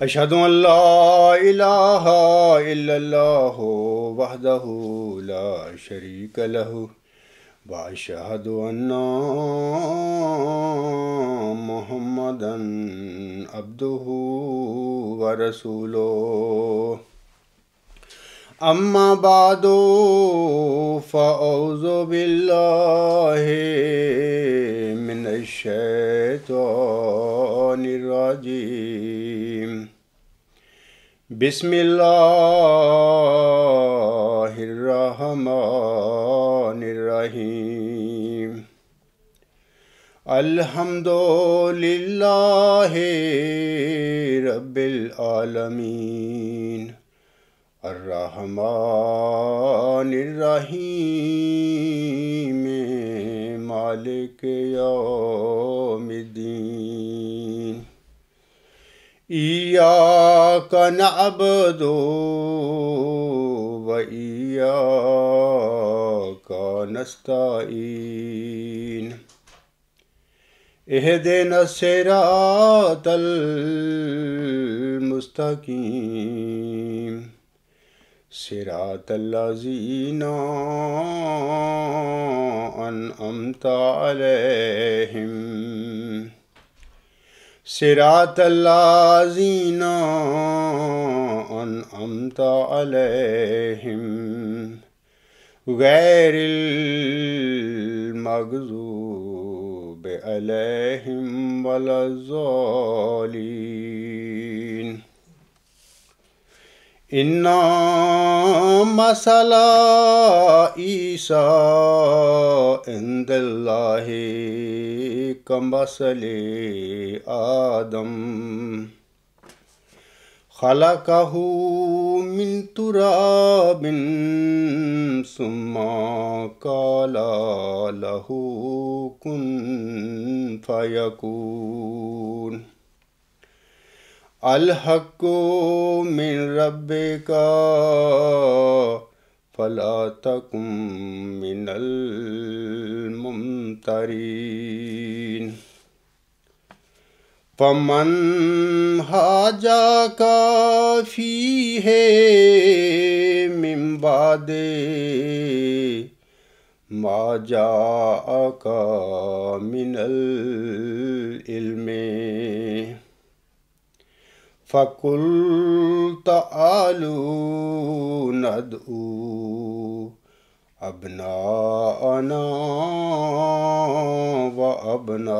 اشہد ان لا الہ الا اللہ وحدہ لا شریک لہ واشہد ان محمدا عبدہ ورسولہ اما بعد فاعوذ باللہ من الشیطان الرجیم بسم اللہ الرحمن الرحیم الحمد للہ رب العالمین الرحمن الرحیم مالک یوم الدین ایاک نعبد و ایاک نستعین اہدنا الصراط المستقیم صراط الذین انعمت علیہم صراط الذین انعمت علیہم غیر المغضوب علیہم ولا الضالین ان مثل عیسیٰ عند اللہ کمثل آدم خلقہ من تراب ثم قال له کن فیکون الحق من ربک فلا تکن من الممترین فمن حاجاک فیہ من بعد ما جاءک من العلم فَقُلْ تَعَالُوا نَدْعُو أَبْنَاءَنَا وَأَبْنَاءَكُمْ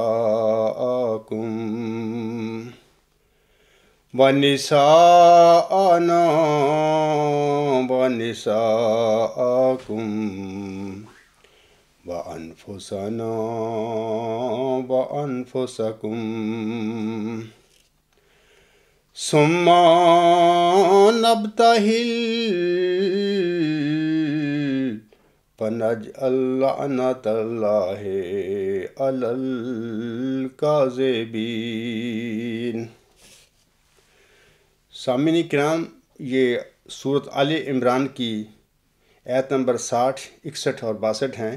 وَنِسَاءَنَا وَنِسَاءَكُمْ وَأَنفُسَنَا وَأَنفُسَكُمْ ثم نبتہل فنجعل لعنۃ اللہ علی الکاذبین۔ سامعین کرام، یہ سورۃ آل عمران کی آیت نمبر 60، 61 اور 62 ہیں۔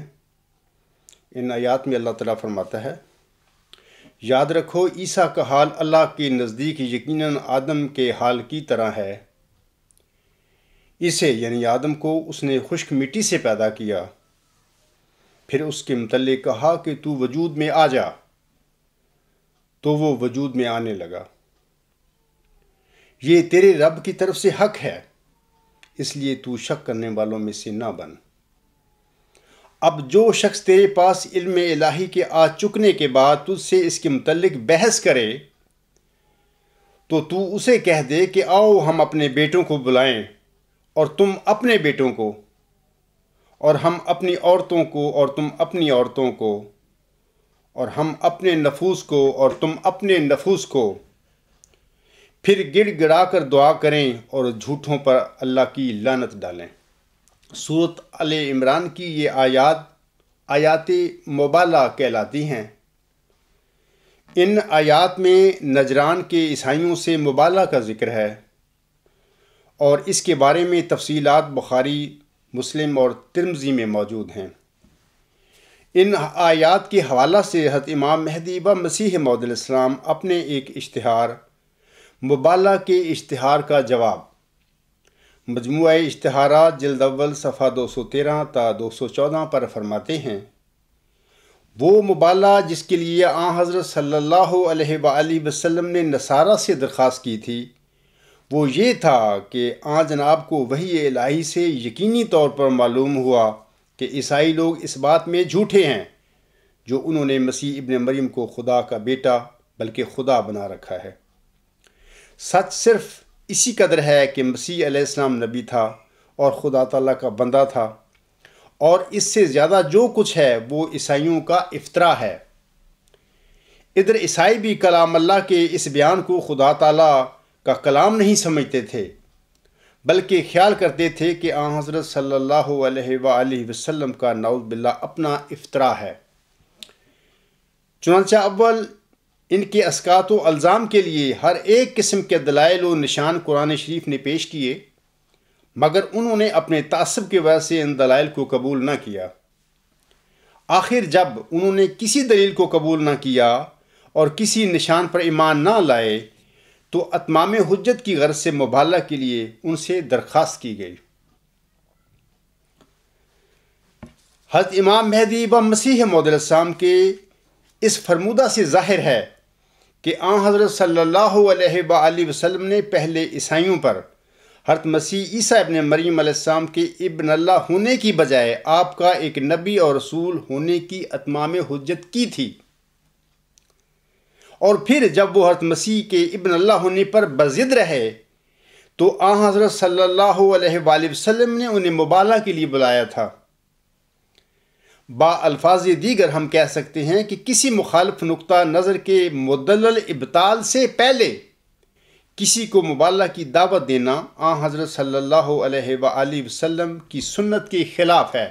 ان آیات میں اللہ تعالیٰ فرماتا ہے، یاد رکھو عیسیٰ کا حال اللہ کے نزدیک یقیناً آدم کے حال کی طرح ہے۔ اسے یعنی آدم کو اس نے خشک مٹی سے پیدا کیا، پھر اس کے متعلق کہا کہ تو وجود میں آ جا، تو وہ وجود میں آنے لگا۔ یہ تیرے رب کی طرف سے حق ہے، اس لیے تو شک کرنے والوں میں سے نہ بن۔ اب جو شخص تیرے پاس علم الہی کے آ چکنے کے بعد تجھ سے اس کے متعلق بحث کرے تو اسے کہہ دے کہ آؤ ہم اپنے بیٹوں کو بلائیں اور تم اپنے بیٹوں کو، اور ہم اپنی عورتوں کو اور تم اپنی عورتوں کو، اور ہم اپنے نفوس کو اور تم اپنے نفوس کو، پھر گڑ گڑا کر دعا کریں اور جھوٹوں پر اللہ کی لعنت ڈالیں۔ سورۃ آل عمران کی یہ آیات مبالغہ کہلاتی ہیں۔ ان آیات میں نجران کے عیسائیوں سے مبالغہ کا ذکر ہے، اور اس کے بارے میں تفصیلات بخاری، مسلم اور ترمذی میں موجود ہیں۔ ان آیات کے حوالہ سے حضرت امام مہدی و مسیح موعود علیہ السلام اپنے ایک اشتہار مبالہ کے اشتہار کا جواب، مجموعہ اشتہارات جلد اول صفحہ 213 تا 214 پر فرماتے ہیں، وہ مبالہ جس کے لیے آن حضرت صلی اللہ علیہ وآلہ وسلم نے نصارہ سے درخواست کی تھی، وہ یہ تھا کہ آن جناب کو وحی الہی سے یقینی طور پر معلوم ہوا کہ عیسائی لوگ اس بات میں جھوٹے ہیں جو انہوں نے مسیح ابن مریم کو خدا کا بیٹا بلکہ خدا بنا رکھا ہے۔ سچ صرف اسی قدر ہے کہ مسیح علیہ السلام نبی تھا اور خدا تعالیٰ کا بندہ تھا، اور اس سے زیادہ جو کچھ ہے وہ عیسائیوں کا افطرا ہے۔ ادھر عیسائی بھی کلام اللہ کے اس بیان کو خدا تعالیٰ کا کلام نہیں سمجھتے تھے، بلکہ خیال کرتے تھے کہ آن حضرت صلی اللہ علیہ وآلہ وسلم کا نعوذ باللہ اپنا افطرا ہے۔ چنانچہ اول ان کے اسقاط و الزام کے لیے ہر ایک قسم کے دلائل و نشان قرآن شریف نے پیش کیے، مگر انہوں نے اپنے تعصب کی وجہ سے ان دلائل کو قبول نہ کیا۔ آخر جب انہوں نے کسی دلیل کو قبول نہ کیا اور کسی نشان پر ایمان نہ لائے تو اتمام حجت کی غرض سے مبالہ کے لیے ان سے درخواست کی گئی۔ حضرت امام مہدی و مسیح موعود علیہ السلام کے اس فرمودہ سے ظاہر ہے کہ آن حضرت صلی اللہ علیہ وآلہ وسلم نے پہلے عیسائیوں پر حضرت مسیح عیسیٰ ابن مریم علیہ السلام کے ابن اللہ ہونے کی بجائے آپ کا ایک نبی اور رسول ہونے کی اتمام حجت کی تھی، اور پھر جب وہ حضرت مسیح کے ابن اللہ ہونے پر بضد رہے تو آن حضرت صلی اللہ علیہ وآلہ وسلم نے انہیں مبالہ کے لیے بلایا تھا۔ با الفاظ دیگر ہم کہہ سکتے ہیں کہ کسی مخالف نقطہ نظر کے مدلل ابطال سے پہلے کسی کو مبالہ کی دعوت دینا آن حضرت صلی اللہ علیہ وآلہ وسلم کی سنت کے خلاف ہے۔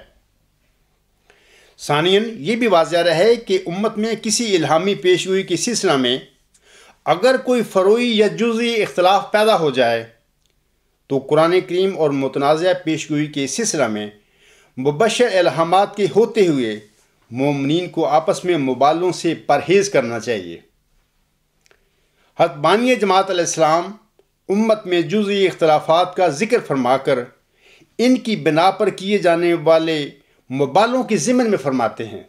ثانیاً یہ بھی واضح رہے کہ امت میں کسی الہامی پیشگوئی کے سلسلہ میں اگر کوئی فروعی یا جزئی اختلاف پیدا ہو جائے تو قرآن کریم اور متنازع پیشگوئی کے سلسلہ میں مبشر الہامات کے ہوتے ہوئے مومنین کو آپس میں مبالوں سے پرہیز کرنا چاہیے۔ حضرت بانی جماعت علیہ السلام امت میں جزئی اختلافات کا ذکر فرما کر ان کی بنا پر کیے جانے والے مبالوں کے ضمن میں فرماتے ہیں۔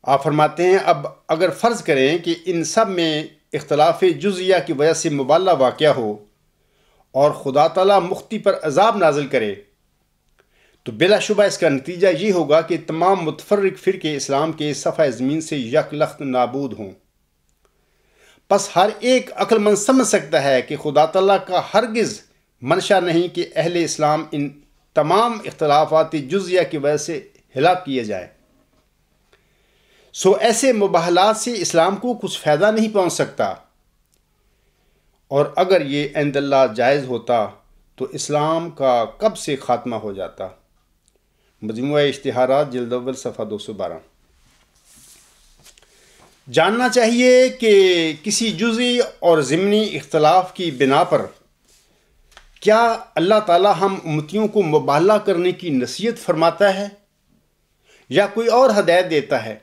آپ فرماتے ہیں، اب اگر فرض کریں کہ ان سب میں اختلاف جزیہ کی وجہ سے مبالہ واقع ہو اور خدا تعالیٰ مختی پر عذاب نازل کرے تو بلا شبہ اس کا نتیجہ یہ ہوگا کہ تمام متفرق فرقے اسلام کے صفحہ زمین سے یک لخت نابود ہوں۔ پس ہر ایک عقل مند سمجھ سکتا ہے کہ خدا تعالیٰ کا ہرگز منشا نہیں کہ اہل اسلام ان تمام اختلافات جزیہ کی وجہ سے ہلاک کیے جائیں۔ سو ایسے مباحلات سے اسلام کو کچھ فائدہ نہیں پہنچ سکتا، اور اگر یہ عند اللہ جائز ہوتا تو اسلام کا کب سے خاتمہ ہو جاتا۔ مجموعہ اشتہارات جلد اول صفحہ 212۔ جاننا چاہیے کہ کسی جزئی اور ضمنی اختلاف کی بنا پر کیا اللہ تعالی ہم امتیوں کو مبالہ کرنے کی نصیحت فرماتا ہے یا کوئی اور ہدایت دیتا ہے؟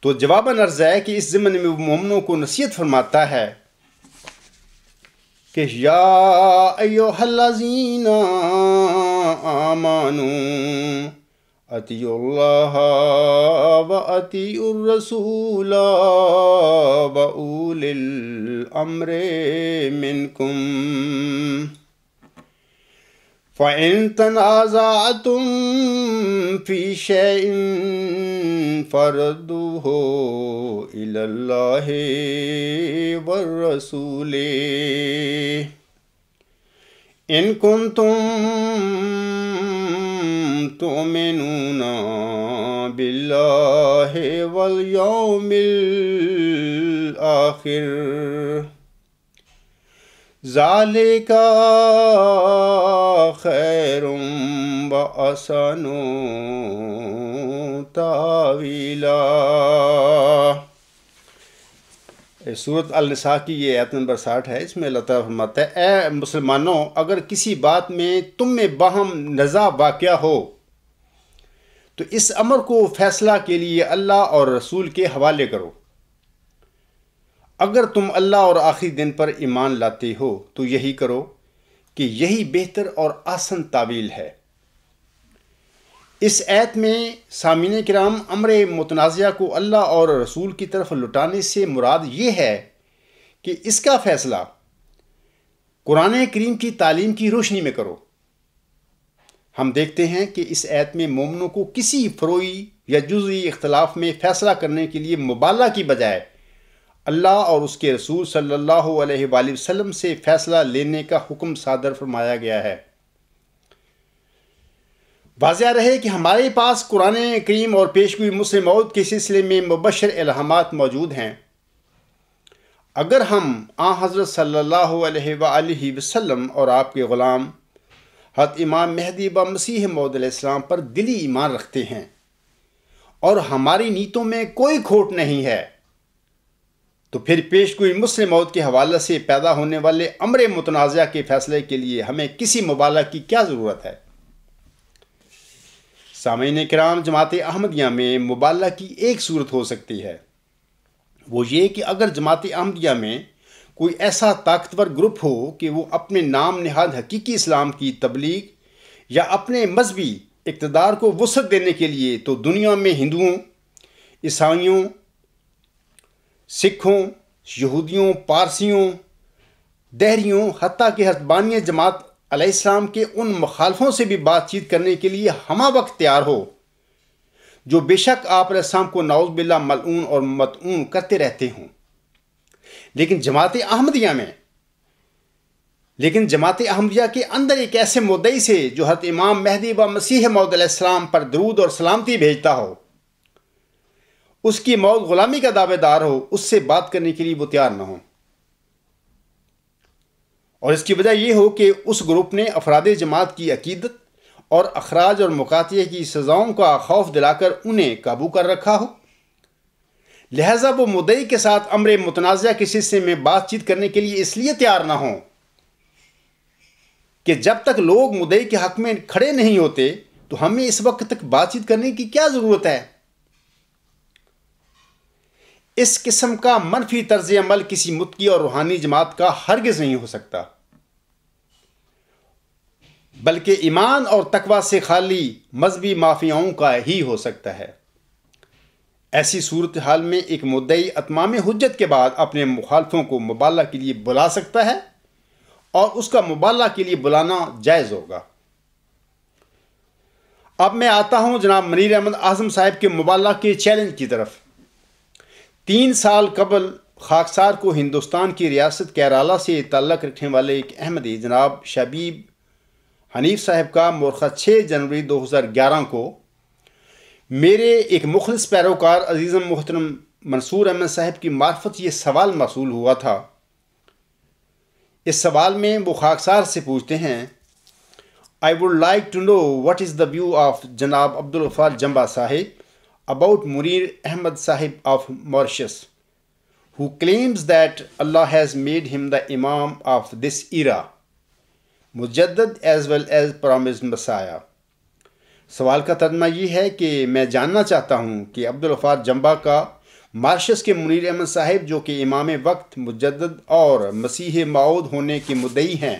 تو جواباً عرض ہے کہ اس ضمن میں وہ مومنوں کو نصیحت فرماتا ہے کہ یا ایھا الذین آمنوا اطیعوا اللہ و اطیعوا الرسول و اولی الامر منکم فَإِن تَنَازَعْتُمْ فِي شَيْءٍ فَرُدُّوهُ إِلَى اللَّهِ وَالرَّسُولِ إِن كُنتُمْ تُؤْمِنُونَ بِاللَّهِ وَالْيَوْمِ الْآخِرِ ذَلِكَ خَيْرٌ وَأَحْسَنُ تَأْوِيلًا۔ سورۃ النساء کی یہ آیت نمبر 60 ہے۔ اس میں اللہ تعالیٰ فرماتا ہے، اے مسلمانوں، اگر کسی بات میں تم میں باہم نزاع واقع ہو تو اس امر کو فیصلہ کے لیے اللہ اور رسول کے حوالے کرو۔ اگر تم اللہ اور آخری دن پر ایمان لاتے ہو تو یہی کرو کہ یہی بہتر اور آسن تعویل ہے۔ اس آیت میں سامعین کرام امر متنازعہ کو اللہ اور رسول کی طرف لٹانے سے مراد یہ ہے کہ اس کا فیصلہ قرآن کریم کی تعلیم کی روشنی میں کرو۔ ہم دیکھتے ہیں کہ اس آیت میں مومنوں کو کسی فروعی یا جزئی اختلاف میں فیصلہ کرنے کے لیے مبالغہ کی بجائے اللہ اور اس کے رسول صلی اللہ علیہ وآلہ وسلم سے فیصلہ لینے کا حکم صادر فرمایا گیا ہے۔ واضح رہے کہ ہمارے پاس قرآن کریم اور پیشگوئی مسلم موعود کے سلسلے میں مبشر الہامات موجود ہیں۔ اگر ہم حضرت صلی اللہ علیہ وآلہ وسلم اور آپ کے غلام حضرت امام مہدی و مسیح موعود علیہ السلام پر دلی ایمان رکھتے ہیں اور ہماری نیتوں میں کوئی کھوٹ نہیں ہے، تو پھر پیشگوئی مسلم موعود کے حوالے سے پیدا ہونے والے امر متنازعہ کے فیصلے کے لیے ہمیں کسی مبالغہ کی کیا ضرورت ہے؟ سامعین کرام، جماعت احمدیہ میں مبالغہ کی ایک صورت ہو سکتی ہے، وہ یہ کہ اگر جماعت احمدیہ میں کوئی ایسا طاقتور گروپ ہو کہ وہ اپنے نام نہاد حقیقی اسلام کی تبلیغ یا اپنے مذہبی اقتدار کو وسعت دینے کے لیے تو دنیا میں ہندوؤں، عیسائیوں، سکھوں، یہودیوں، پارسیوں، دہریوں، حتیٰ کہ حسبانیہ جماعت علیہ السلام کے ان مخالفوں سے بھی بات چیت کرنے کے لیے ہمہ وقت تیار ہو جو بے شک آپ علیہ السلام کو نعوذ باللہ ملعون اور مطعون کرتے رہتے ہوں، لیکن جماعت احمدیہ کے اندر ایک ایسے مدعی سے جو حضرت امام مہدی و مسیح موعود علیہ السلام پر درود اور سلامتی بھیجتا ہو، اس کی موت غلامی کا دعوے دار ہو، اس سے بات کرنے کے لیے وہ تیار نہ ہو۔ اور اس کی وجہ یہ ہو کہ اس گروپ نے افراد جماعت کی عقیدت اور اخراج اور مقاطعے کی سزاؤں کا خوف دلا کر انہیں قابو کر رکھا ہو، لہٰذا وہ مدعی کے ساتھ امر متنازعہ کے سلسلے میں بات چیت کرنے کے لیے اس لیے تیار نہ ہوں کہ جب تک لوگ مدعی کے حق میں کھڑے نہیں ہوتے تو ہمیں اس وقت تک بات چیت کرنے کی کیا ضرورت ہے۔ اس قسم کا منفی طرز عمل کسی متقی اور روحانی جماعت کا ہرگز نہیں ہو سکتا، بلکہ ایمان اور تقوی سے خالی مذہبی مافیاؤں کا ہی ہو سکتا ہے۔ ایسی صورتحال میں ایک مدعی اتمام حجت کے بعد اپنے مخالفوں کو مبالغہ کے لیے بلا سکتا ہے اور اس کا مبالغہ کے لیے بلانا جائز ہوگا۔ اب میں آتا ہوں جناب منیر احمد اعظم صاحب کے مبالغہ کے چیلنج کی طرف۔ 3 سال قبل خاکسار کو ہندوستان کی ریاست کیرالہ سے تعلق رکھنے والے ایک احمدی جناب شبیب حنیف صاحب کا مورخہ 6 جنوری 2011 کو میرے ایک مخلص پیروکار عزیزم محترم منصور احمد صاحب کی معرفت یہ سوال موصول ہوا تھا۔ اس سوال میں وہ خاکسار سے پوچھتے ہیں، I would like to know what is the view of Janab Abdul Ghaffar Jamba Sahib about Munir Ahmad Sahib of Mauritius, who claims that Allah has made him the Imam of this era, Mujaddad as well as promised Messiah. سوال کا ترجمہ یہ ہے کہ میں جاننا چاہتا ہوں کہ عبدالغفار جمبا کا مارشس کے منیر احمد صاحب جو کہ امام وقت، مجدد اور مسیح موعود ہونے کے مدعی ہیں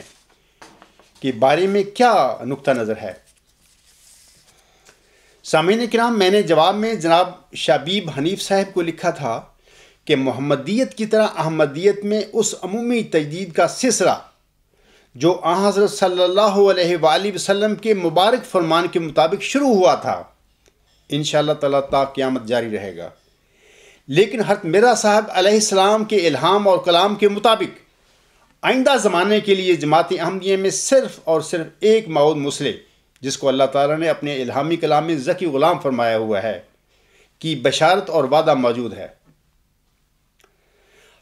کے بارے میں کیا نقطہ نظر ہے۔ سامعین کرام، میں نے جواب میں جناب شبیب حنیف صاحب کو لکھا تھا کہ محمدیت کی طرح احمدیت میں اس عمومی تجدید کا سلسلہ جو حضرت صلی اللہ علیہ وآلہ وسلم کے مبارک فرمان کے مطابق شروع ہوا تھا، انشاءاللہ تعالیٰ تا قیامت جاری رہے گا، لیکن حضرت مرزا صاحب علیہ السلام کے الہام اور کلام کے مطابق آئندہ زمانے کے لیے جماعت احمدیہ میں صرف اور صرف ایک موعود مسلح، جس کو اللہ تعالیٰ نے اپنے الہامی کلام میں ذکی غلام فرمایا ہوا ہے، کی بشارت اور وعدہ موجود ہے۔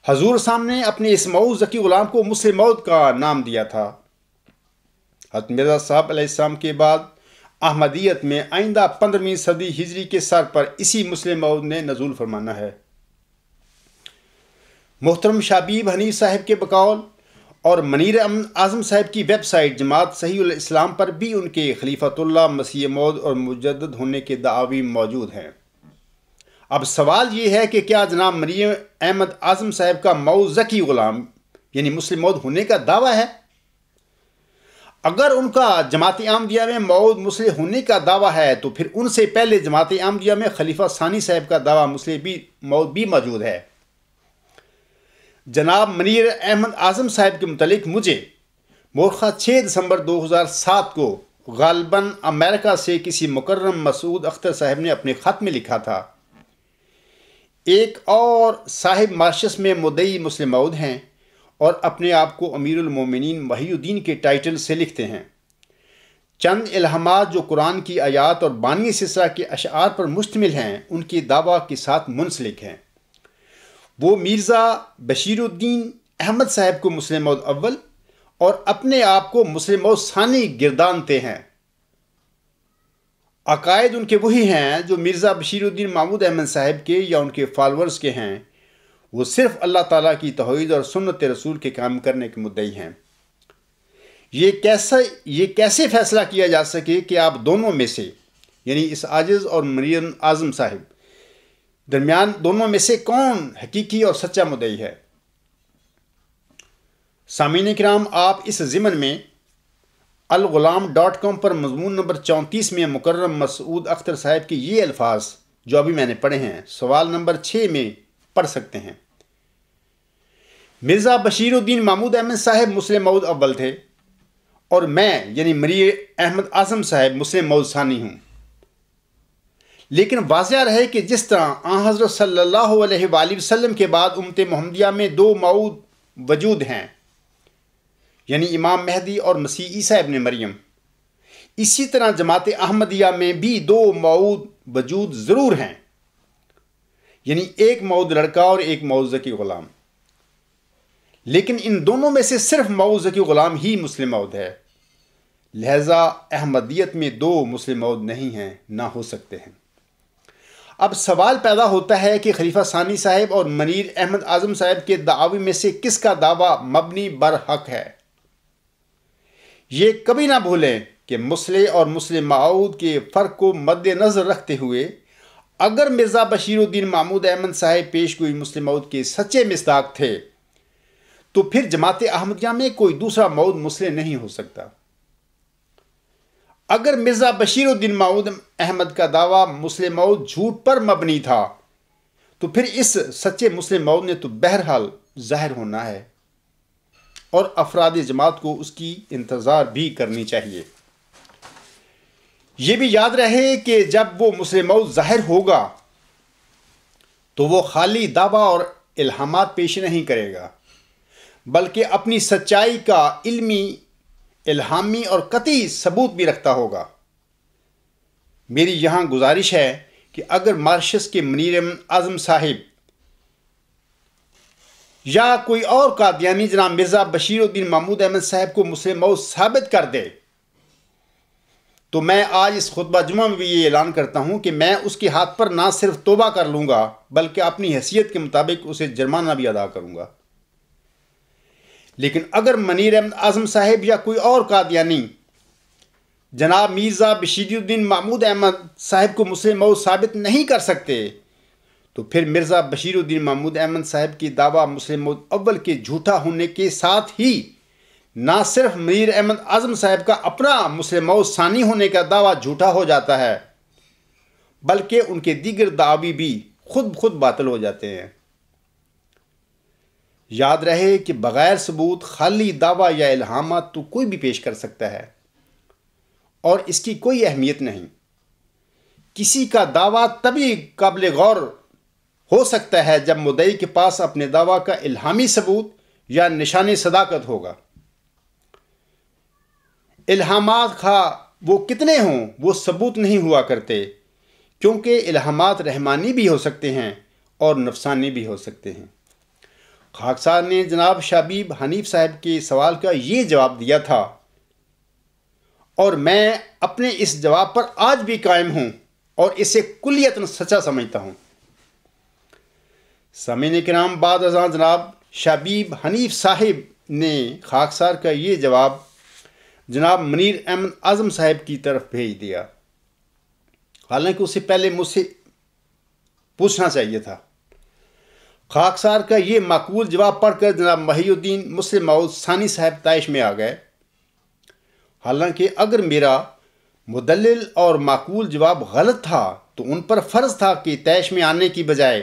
حضور سامنے اپنے اس موعود ذکی غلام کو مسلم موعود کا نام دیا تھا۔ حضرت مرزا صاحب علیہ السلام کے بعد احمدیت میں آئندہ 15ویں صدی ہجری کے سر پر اسی مسلم موعود نے نزول فرمانا ہے۔ محترم شبیب حنیف صاحب کے بقول اور منیر اعظم صاحب کی ویب سائٹ جماعت صحیح الاسلام پر بھی ان کے خلیفۃ اللہ مسیح موعود اور مجدد ہونے کے دعاوی موجود ہیں۔ اب سوال یہ ہے کہ کیا جناب مریم احمد اعظم صاحب کا مئو ذکی غلام یعنی مسلم موعود ہونے کا دعویٰ ہے؟ اگر ان کا جماعت احمدیہ میں موعود مسلم ہونے کا دعویٰ ہے تو پھر ان سے پہلے جماعت احمدیہ میں خلیفہ ثانی صاحب کا دعویٰ مسلم موعود بھی موجود ہے۔ جناب منیر احمد اعظم صاحب کے متعلق مجھے مورخہ 6 دسمبر 2007 کو غالباً امریکہ سے کسی مکرم مسعود اختر صاحب نے اپنے خط میں لکھا تھا۔ ایک اور صاحب مارشس میں مدعی مسلم موعود ہیں اور اپنے آپ کو امیر المومنین محی الدین کے ٹائٹل سے لکھتے ہیں۔ چند الہامات جو قرآن کی آیات اور بانی سلسلہ کے اشعار پر مشتمل ہیں ان کے دعویٰ کے ساتھ منسلک ہیں۔ وہ مرزا بشیر الدین احمد صاحب کو مسلم موعود اول اور اپنے آپ کو مسلم موعود ثانی گردانتے ہیں۔ عقائد ان کے وہی ہیں جو مرزا بشیر الدین محمود احمد صاحب کے یا ان کے فالورز کے ہیں۔ وہ صرف اللہ تعالیٰ کی توحید اور سنت رسول کے کام کرنے کے مدعی ہیں۔ یہ کیسے فیصلہ کیا جا سکے کہ آپ دونوں میں سے یعنی اس عاجز اور مریم اعظم صاحب درمیان دونوں میں سے کون حقیقی اور سچا مدعی ہے؟ سامعین کرام، آپ اس ضمن میں الغلام.com پر مضمون نمبر 34 میں مکرم مسعود اختر صاحب کے یہ الفاظ جو ابھی میں نے پڑھے ہیں سوال نمبر 6 میں پڑھ سکتے ہیں۔ مرزا بشیر الدین محمود احمد صاحب مسلم موعود اول تھے اور میں یعنی مریم احمد اعظم صاحب مسلم موعود ثانی ہوں۔ لیکن واضح رہے کہ جس طرح آن حضرت صلی اللہ علیہ وآلہ وسلم کے بعد امت محمدیہ میں 2 موعود وجود ہیں یعنی امام مہدی اور مسیح عیسیٰ ابن مریم، اسی طرح جماعت احمدیہ میں بھی 2 موعود وجود ضرور ہیں یعنی ایک موعود لڑکا اور ایک موعود ذکی غلام، لیکن ان دونوں میں سے صرف موعود ذکی غلام ہی مسلم موعود ہے، لہذا احمدیت میں 2 مسلم موعود نہیں ہیں، نہ ہو سکتے ہیں۔ اب سوال پیدا ہوتا ہے کہ خلیفہ ثانی صاحب اور منیر احمد اعظم صاحب کے دعاوی میں سے کس کا دعویٰ مبنی بر حق ہے؟ یہ کبھی نہ بھولیں کہ مسلح اور مسلم موعود کے فرق کو مد نظر رکھتے ہوئے اگر مرزا بشیر الدین محمود احمد صاحب پیش گوئی مسلم موعود کے سچے مصداق تھے تو پھر جماعت احمدیہ میں کوئی دوسرا موعود مسلح نہیں ہو سکتا۔ اگر مرزا بشیر الدین محمود احمد کا دعویٰ مسلم موعود جھوٹ پر مبنی تھا تو پھر اس سچے مسلم موعود نے تو بہرحال ظاہر ہونا ہے اور افراد جماعت کو اس کی انتظار بھی کرنی چاہیے۔ یہ بھی یاد رہے کہ جب وہ مسلم موعود ظاہر ہوگا تو وہ خالی دعویٰ اور الہامات پیش نہیں کرے گا بلکہ اپنی سچائی کا علمی، الہامی اور قطعی ثبوت بھی رکھتا ہوگا۔ میری یہاں گزارش ہے کہ اگر مارشس کے منیر اعظم صاحب یا کوئی اور قادیانی جناب مرزا بشیر الدین محمود احمد صاحب کو مسلم موعود ثابت کر دے تو میں آج اس خطبہ جمعہ میں بھی یہ اعلان کرتا ہوں کہ میں اس کے ہاتھ پر نہ صرف توبہ کر لوں گا بلکہ اپنی حیثیت کے مطابق اسے جرمانہ بھی ادا کروں گا۔ لیکن اگر منیر احمد اعظم صاحب یا کوئی اور قادیانی جناب مرزا بشیر الدین محمود احمد صاحب کو مسلم موعود ثابت نہیں کر سکتے تو پھر مرزا بشیر الدین محمود احمد صاحب کی دعویٰ مسلم موعود اول کے جھوٹا ہونے کے ساتھ ہی نہ صرف منیر احمد اعظم صاحب کا اپنا مسلم موعود ثانی ہونے کا دعویٰ جھوٹا ہو جاتا ہے بلکہ ان کے دیگر دعوی بھی خود باطل ہو جاتے ہیں۔ یاد رہے کہ بغیر ثبوت خالی دعویٰ یا الہامات تو کوئی بھی پیش کر سکتا ہے اور اس کی کوئی اہمیت نہیں۔ کسی کا دعویٰ تبھی قابل غور ہو سکتا ہے جب مدعی کے پاس اپنے دعویٰ کا الہامی ثبوت یا نشان صداقت ہوگا۔ الہامات خواہ وہ کتنے ہوں وہ ثبوت نہیں ہوا کرتے کیونکہ الہامات رحمانی بھی ہو سکتے ہیں اور نفسانی بھی ہو سکتے ہیں۔ خاکسار نے جناب شبیب حنیف صاحب کے سوال کا یہ جواب دیا تھا اور میں اپنے اس جواب پر آج بھی قائم ہوں اور اسے کلیتاً سچا سمجھتا ہوں۔ سامعین کرام، بعد ازاں جناب شبیب حنیف صاحب نے خاکسار کا یہ جواب جناب منیر احمد اعظم صاحب کی طرف بھیج دیا، حالانکہ اس سے پہلے مجھ سے پوچھنا چاہیے تھا۔ خاکسار کا یہ معقول جواب پڑھ کر جناب محی الدین مسلم موعود ثانی صاحب طائش میں آ گئے۔ حالانکہ اگر میرا مدلل اور معقول جواب غلط تھا تو ان پر فرض تھا کہ طائش میں آنے کی بجائے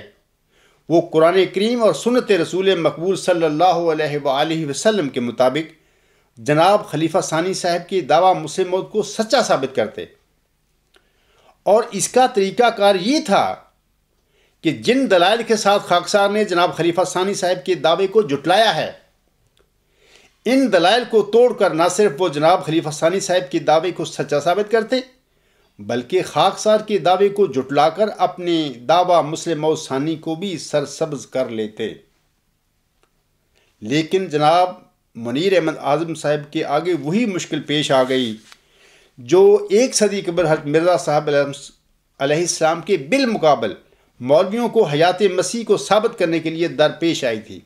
وہ قرآن کریم اور سنت رسول مقبول صلی اللہ علیہ وآلہ وسلم کے مطابق جناب خلیفہ ثانی صاحب کی دعویٰ مسلم موعود کو سچا ثابت کرتے، اور اس کا طریقہ کار یہ تھا کہ جن دلائل کے ساتھ خاکسار نے جناب خلیفہ ثانی صاحب کے دعوے کو جھٹلایا ہے، ان دلائل کو توڑ کر نہ صرف وہ جناب خلیفہ ثانی صاحب کے دعوے کو سچا ثابت کرتے بلکہ خاکسار کے دعوے کو جھٹلا کر اپنے دعویٰ مسلم موعود ثانی کو بھی سرسبز کر لیتے۔ لیکن جناب منیر احمد اعظم صاحب کے آگے وہی مشکل پیش آ گئی جو ایک صدی قبل حضرت مرزا صاحب علیہ السلام کے بالمقابل مولویوں کو حیات مسیح کو ثابت کرنے کے لیے درپیش آئی تھی۔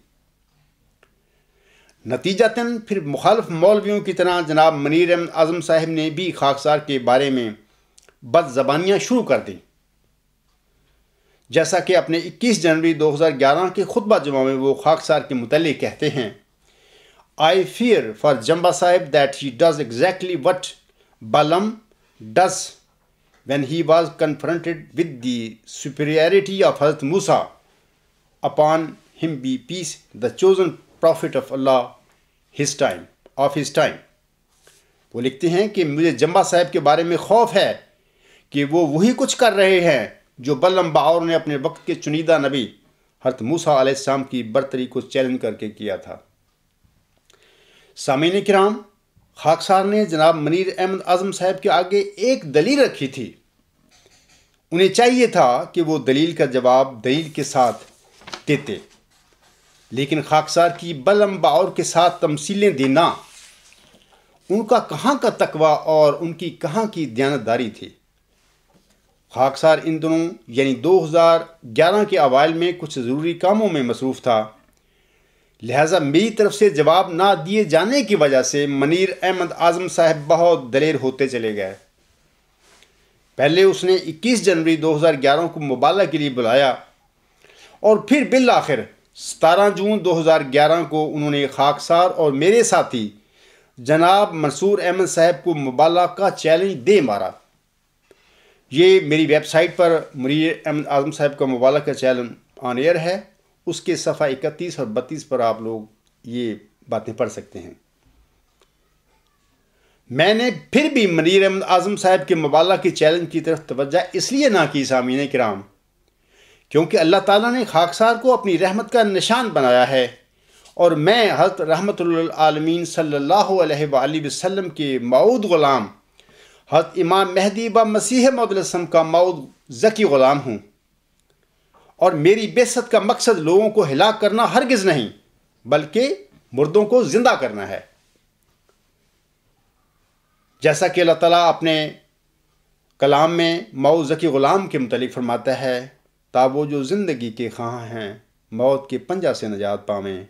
نتیجتاً پھر مخالف مولویوں کی طرح جناب منیر احمد اعظم صاحب نے بھی خاکسار کے بارے میں بد زبانیاں شروع کر دیں، جیسا کہ اپنے 21 جنوری 2011 کے خطبہ جمعہ میں وہ خاکسار کے متعلق کہتے ہیں: I fear for Jamba Sahib that he does exactly what Balaam does when he was confronted with the superiority of Hazrat Musa, upon him be peace, the chosen prophet of Allah, his time. وہ لکھتے ہیں کہ مجھے جمبا صاحب کے بارے میں خوف ہے کہ وہ وہی کچھ کر رہے ہیں جو بلم باور نے اپنے وقت کے چنیدہ نبی حضرت موسیٰ علیہ السلام کی برتری کو چیلنج کر کے کیا تھا۔ سامعین کرام، خاکسار نے جناب منیر احمد اعظم صاحب کے آگے ایک دلیل رکھی تھی۔ انہیں چاہیے تھا کہ وہ دلیل کا جواب دلیل کے ساتھ دیتے، لیکن خاکسار کی بلم باور کے ساتھ تمثیلیں دینا ان کا کہاں کا تقویٰ اور ان کی کہاں کی دیانتداری تھی۔ خاکسار ان دنوں یعنی 2011 کے اوائل میں کچھ ضروری کاموں میں مصروف تھا، لہٰذا میری طرف سے جواب نہ دیے جانے کی وجہ سے منیر احمد اعظم صاحب بہت دلیر ہوتے چلے گئے۔ پہلے اس نے 21 جنوری 2011 کو مبالغہ کے لیے بلایا اور پھر بالآخر 17 جون 2011 کو انہوں نے خاکسار اور میرے ساتھی جناب منصور احمد صاحب کو مبالغہ کا چیلنج دے مارا۔ یہ میری ویب سائٹ پر منیر احمد اعظم صاحب کا مبالغہ کا چیلنج آن ایئر ہے، اس کے صفحہ 31 اور 32 پر آپ لوگ یہ باتیں پڑھ سکتے ہیں۔ میں نے پھر بھی منیر احمد اعظم صاحب کے مبالغہ کے چیلنج کی طرف توجہ اس لیے نہ کی سامعین کرام کیونکہ اللہ تعالیٰ نے خاکسار کو اپنی رحمت کا نشان بنایا ہے، اور میں حضرت رحمت للعالمین صلی اللہ علیہ وآلہ وسلم کے موعود غلام حضرت امام مہدی و مسیح موعود علیہ السلام کا موعود ذکی غلام ہوں، اور میری بعثت کا مقصد لوگوں کو ہلاک کرنا ہرگز نہیں بلکہ مردوں کو زندہ کرنا ہے۔ جیسا کہ اللہ تعالیٰ اپنے کلام میں موعود ذکی غلام کے متعلق فرماتا ہے: تا وہ جو زندگی کے خواہاں ہیں موت کے پنجہ سے نجات پاویں،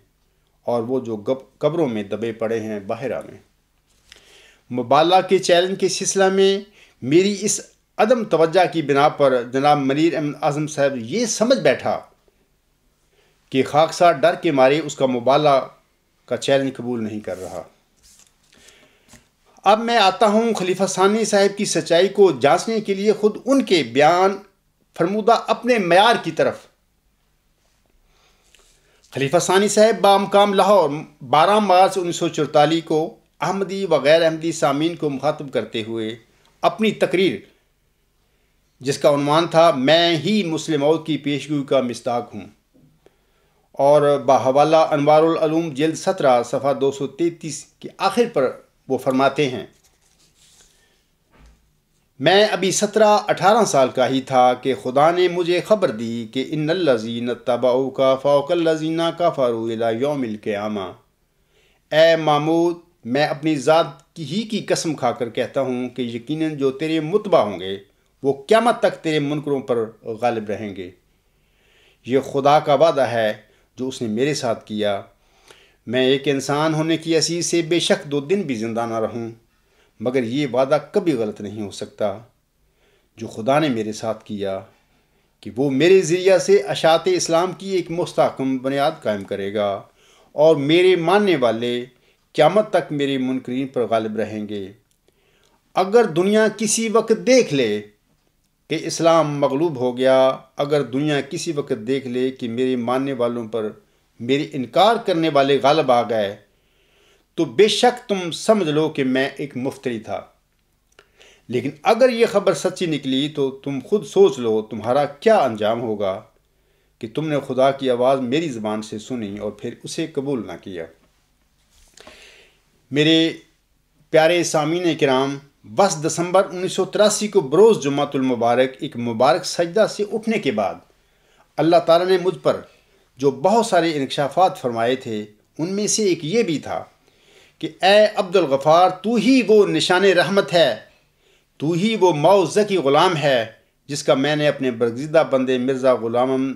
اور وہ جو قبروں میں دبے پڑے ہیں باہر آویں۔ مبالغہ کے چیلنج کے سلسلہ میں میری اس عدم توجہ کی بنا پر جناب منیر احمد اعظم صاحب یہ سمجھ بیٹھا کہ خاکسار ڈر کے مارے اس کا مبالغہ کا چیلنج قبول نہیں کر رہا۔ اب میں آتا ہوں خلیفہ ثانی صاحب کی سچائی کو جانچنے کے لیے خود ان کے بیان فرمودہ اپنے معیار کی طرف۔ خلیفہ ثانی صاحب بامقام لاہور 12 مارچ 1944 کو احمدی و غیر احمدی سامعین کو مخاطب کرتے ہوئے اپنی تقریر، جس کا عنوان تھا میں ہی مسلم موعود کی پیشگوئی کا مصداق ہوں، اور بحوالہ انوار العلوم جلد 17 صفحہ 233 کے آخر پر وہ فرماتے ہیں: میں ابھی 17-18 سال کا ہی تھا کہ خدا نے مجھے خبر دی کہ ان الذین اتبعوک فوق الذین کفروا الی یوم القیامہ۔ اے محمود، میں اپنی ذات ہی کی قسم کھا کر کہتا ہوں کہ یقیناً جو تیرے متبع ہوں گے وہ قیامت تک تیرے منکروں پر غالب رہیں گے۔ یہ خدا کا وعدہ ہے جو اس نے میرے ساتھ کیا۔ میں ایک انسان ہونے کی حیثیت سے بے شک 2 دن بھی زندہ نہ رہوں، مگر یہ وعدہ کبھی غلط نہیں ہو سکتا۔ جو خدا نے میرے ساتھ کیا کہ وہ میرے ذریعہ سے اشاعت اسلام کی ایک مستحکم بنیاد قائم کرے گا اور میرے ماننے والے قیامت تک میرے منکرین پر غالب رہیں گے۔ اگر دنیا کسی وقت دیکھ لے کہ اسلام مغلوب ہو گیا، اگر دنیا کسی وقت دیکھ لے کہ میرے ماننے والوں پر میرے انکار کرنے والے غالب آ گئے، تو بے شک تم سمجھ لو کہ میں ایک مفتری تھا۔ لیکن اگر یہ خبر سچی نکلی تو تم خود سوچ لو تمہارا کیا انجام ہوگا کہ تم نے خدا کی آواز میری زبان سے سنی اور پھر اسے قبول نہ کیا۔ میرے پیارے سامعین کرام، 10 دسمبر 1983 کو بروز جمعۃ المبارک ایک مبارک سجدہ سے اٹھنے کے بعد اللہ تعالیٰ نے مجھ پر جو بہت سارے انکشافات فرمائے تھے، ان میں سے ایک یہ بھی تھا کہ اے عبد الغفار، تو ہی وہ نشان رحمت ہے، تو ہی وہ معوذ ذکی غلام ہے جس کا میں نے اپنے برگزیدہ بندے مرزا غلام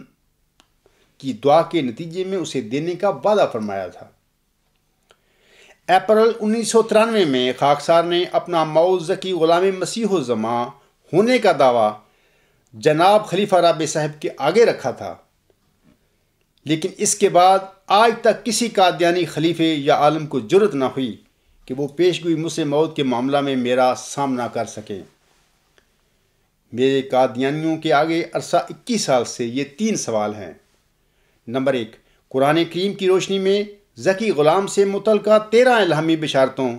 کی دعا کے نتیجے میں اسے دینے کا وعدہ فرمایا تھا۔ اپریل 1993 میں خاکسار نے اپنا معوذ ذکی غلام مسیح الزمان ہونے کا دعویٰ جناب خلیفہ رابع صاحب کے آگے رکھا تھا، لیکن اس کے بعد آج تک کسی قادیانی خلیفے یا عالم کو جرأت نہ ہوئی کہ وہ پیشگوئی مسلم موت کے معاملہ میں میرا سامنا کر سکیں۔ میرے قادیانیوں کے آگے عرصہ 21 سال سے یہ 3 سوال ہیں۔ نمبر 1، قرآن کریم کی روشنی میں ذکی غلام سے متعلقہ 13 الہامی بشارتوں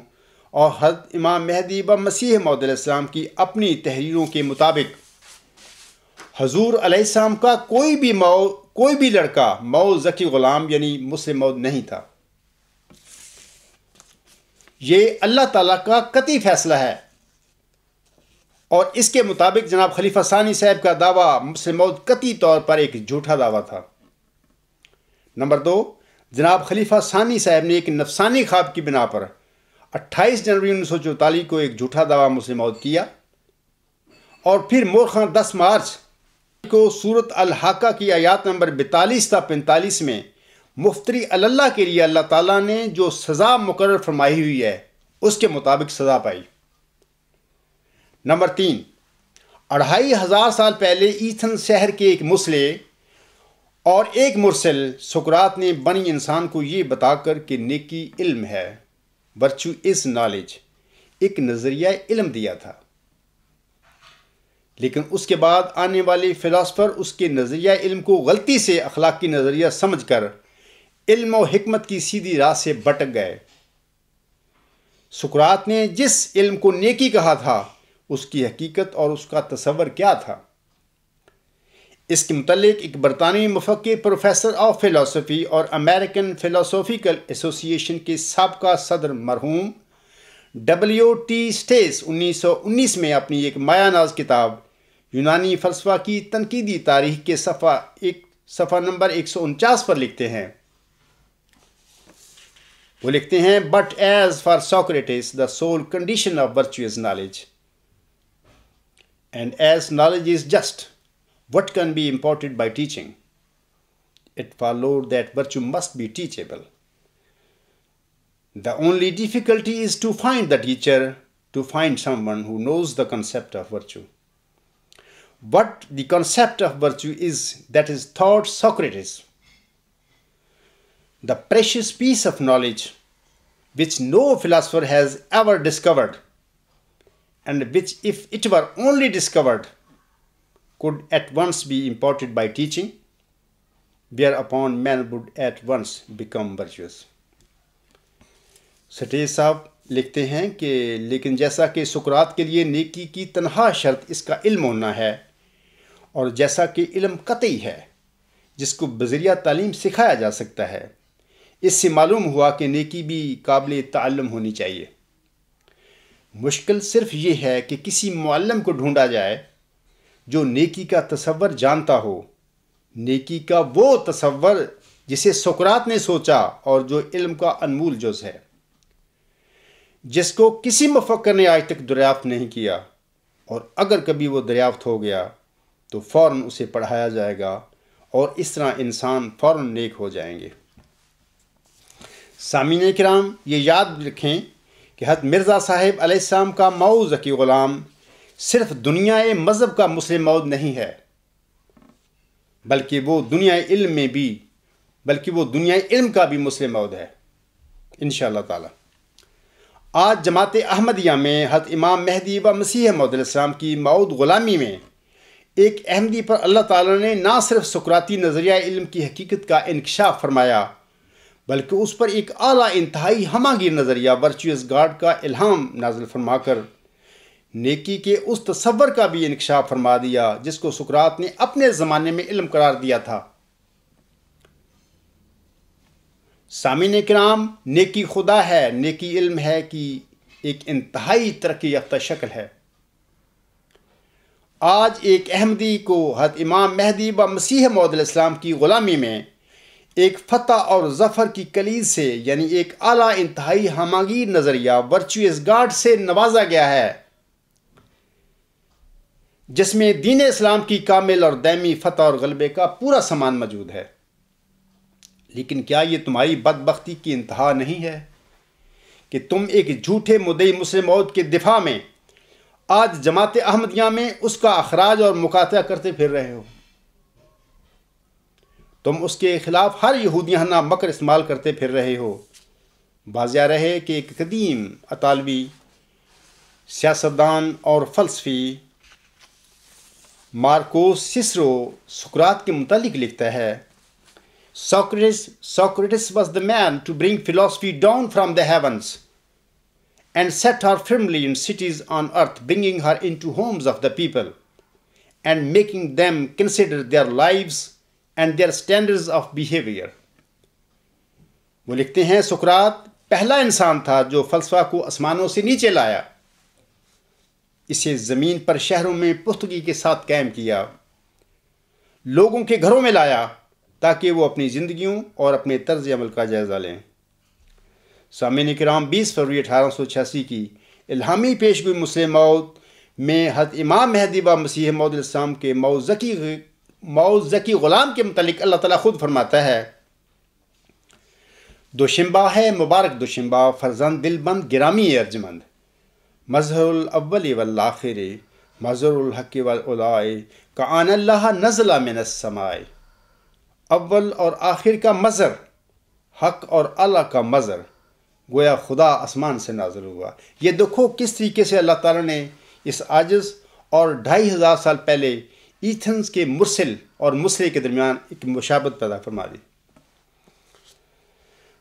اور حضرت امام مہدی و مسیح موعود علیہ السلام کی اپنی تحریروں کے مطابق حضور علیہ السلام کا کوئی بھی لڑکا معوذ ذکی غلام یعنی مسلم موعود نہیں تھا۔ یہ اللہ تعالیٰ کا قطعی فیصلہ ہے، اور اس کے مطابق جناب خلیفہ ثانی صاحب کا دعویٰ مسلم موعود قطعی طور پر ایک جھوٹا دعویٰ تھا۔ نمبر 2، جناب خلیفہ ثانی صاحب نے ایک نفسانی خواب کی بنا پر 28 جنوری 1944 کو ایک جھوٹا دعویٰ مسلم موعود کیا، اور پھر مورخاں 10 مارچ کو سورۃ الحاقہ کی آیات نمبر 42 تا 45 میں مفتری اللہ کے لیے اللہ تعالیٰ نے جو سزا مقرر فرمائی ہوئی ہے اس کے مطابق سزا پائی۔ نمبر 3، 2500 سال پہلے ایتھن شہر کے ایک مسلح اور ایک مرسل سقراط نے بنی انسان کو یہ بتا کر کہ نیکی علم ہے، ورچو از نالج، ایک نظریہ علم دیا تھا، لیکن اس کے بعد آنے والے فلاسفر اس کے نظریہ علم کو غلطی سے اخلاقی نظریہ سمجھ کر علم و حکمت کی سیدھی راہ سے بھٹک گئے۔ سقراط نے جس علم کو نیکی کہا تھا اس کی حقیقت اور اس کا تصور کیا تھا؟ اس کے متعلق ایک برطانوی مفکر پروفیسر آف فلسفی اور امریکن فلاسفیکل ایسوسی ایشن کے سابقہ صدر مرحوم W.T. اسٹیس 1919 میں اپنی ایک مایہ ناز کتاب یونانی فلسفہ کی تنقیدی تاریخ کے صفحہ نمبر 149 پر لکھتے ہیں۔ وہ لکھتے ہیں "But as for Socrates, the sole condition of virtue is knowledge. And as knowledge is just, what can be imparted by teaching? It followed that virtue must be teachable. The only difficulty is to find the teacher, to find someone who knows the concept of virtue. What the concept of virtue is, that is thought Socrates. The precious piece of knowledge which no philosopher has ever discovered, and which if it were only discovered could at once be imparted by teaching, whereupon man would at once become virtuous." Stage صاحب لکھتے ہیں کہ لیکن جیسا کہ سقراط کے لیے نیکی کی تنہا شرط اس کا علم ہونا ہے، اور جیسا کہ علم قطعی ہے جس کو بذریعہ تعلیم سکھایا جا سکتا ہے، اس سے معلوم ہوا کہ نیکی بھی قابل تعلم ہونی چاہیے۔ مشکل صرف یہ ہے کہ کسی معلم کو ڈھونڈا جائے جو نیکی کا تصور جانتا ہو، نیکی کا وہ تصور جسے سقراط نے سوچا اور جو علم کا انمول جز ہے، جس کو کسی مفکر نے آج تک دریافت نہیں کیا، اور اگر کبھی وہ دریافت ہو گیا تو فوراً اسے پڑھایا جائے گا، اور اس طرح انسان فوراً نیک ہو جائیں گے۔ سامعین کرام، یہ یاد رکھیں کہ حضرت مرزا صاحب علیہ السلام کا معوذ ذکی غلام صرف دنیا مذہب کا مسلم موعود نہیں ہے، بلکہ وہ دنیا علم کا بھی مسلم عہد ہے انشاءاللہ تعالی۔ آج جماعت احمدیہ میں حضرت امام مہدی و مسیح موعود علیہ السلام کی موعود غلامی میں ایک احمدی پر اللہ تعالیٰ نے نہ صرف سقراطی نظریہ علم کی حقیقت کا انکشاف فرمایا بلکہ اس پر ایک اعلیٰ انتہائی ہماگیر نظریہ ورچوئس گاڈ کا الہام نازل فرما کر نیکی کے اس تصور کا بھی انکشاف فرما دیا جس کو سقراط نے اپنے زمانے میں علم قرار دیا تھا۔ سامعین کرام، نیکی خدا ہے، نیکی علم ہے کہ ایک انتہائی ترقی یافتہ شکل ہے۔ آج ایک احمدی کو حضرت امام مہدی و مسیح موعود علیہ السلام کی غلامی میں ایک فتح اور ظفر کی کلید سے یعنی ایک اعلیٰ انتہائی ہماگیر نظریہ ورچوئس گاڈ سے نوازا گیا ہے جس میں دین اسلام کی کامل اور دائمی فتح اور غلبے کا پورا سامان موجود ہے۔ لیکن کیا یہ تمہاری بدبختی کی انتہا نہیں ہے کہ تم ایک جھوٹے مدعی مسلم عہد کے دفاع میں آج جماعت احمدیہ میں اس کا اخراج اور مقاطعہ کرتے پھر رہے ہو؟ تم اس کے خلاف ہر یہودیانہ مکر استعمال کرتے پھر رہے ہو۔ واضح رہے کہ ایک قدیم اطالوی سیاستدان اور فلسفی مارکوس سسرو سقراط کے متعلق لکھتا ہے، Socrates was the man to bring philosophy down from the heavens and set her firmly in cities on earth, bringing her into homes of the people and making them consider their lives and their standards of behavior. وہ لکھتے ہیں سقراط پہلا انسان تھا جو فلسفہ کو آسمانوں سے نیچے لایا، اسے زمین پر شہروں میں پختگی کے ساتھ قائم کیا، لوگوں کے گھروں میں لایا تاکہ وہ اپنی زندگیوں اور اپنے طرز عمل کا جائزہ لیں۔ سامعین کرام، 20 فروری 1886 کی الہامی پیشگوئی مسلم عہد میں حضرت امام مہدی و مسیح موعود علیہ السلام کے موعود ذکی غلام کے متعلق اللہ تعالیٰ خود فرماتا ہے، دوشنبہ ہے مبارک دوشنبہ، فرزند دل بند گرامی ارجمند، مظہر الاول والآخر مظہر الحق والعلاء کآن اللہ نزل من السماء۔ اول اور آخر کا مظہر، حق اور اعلیٰ کا مظہر، گویا خدا آسمان سے نازل ہوا۔ یہ دیکھو کس طریقے سے اللہ تعالیٰ نے اس عاجز اور 2500 سال پہلے ایتھنز کے مرسل اور مسلح کے درمیان ایک مشابہت پیدا فرما دی۔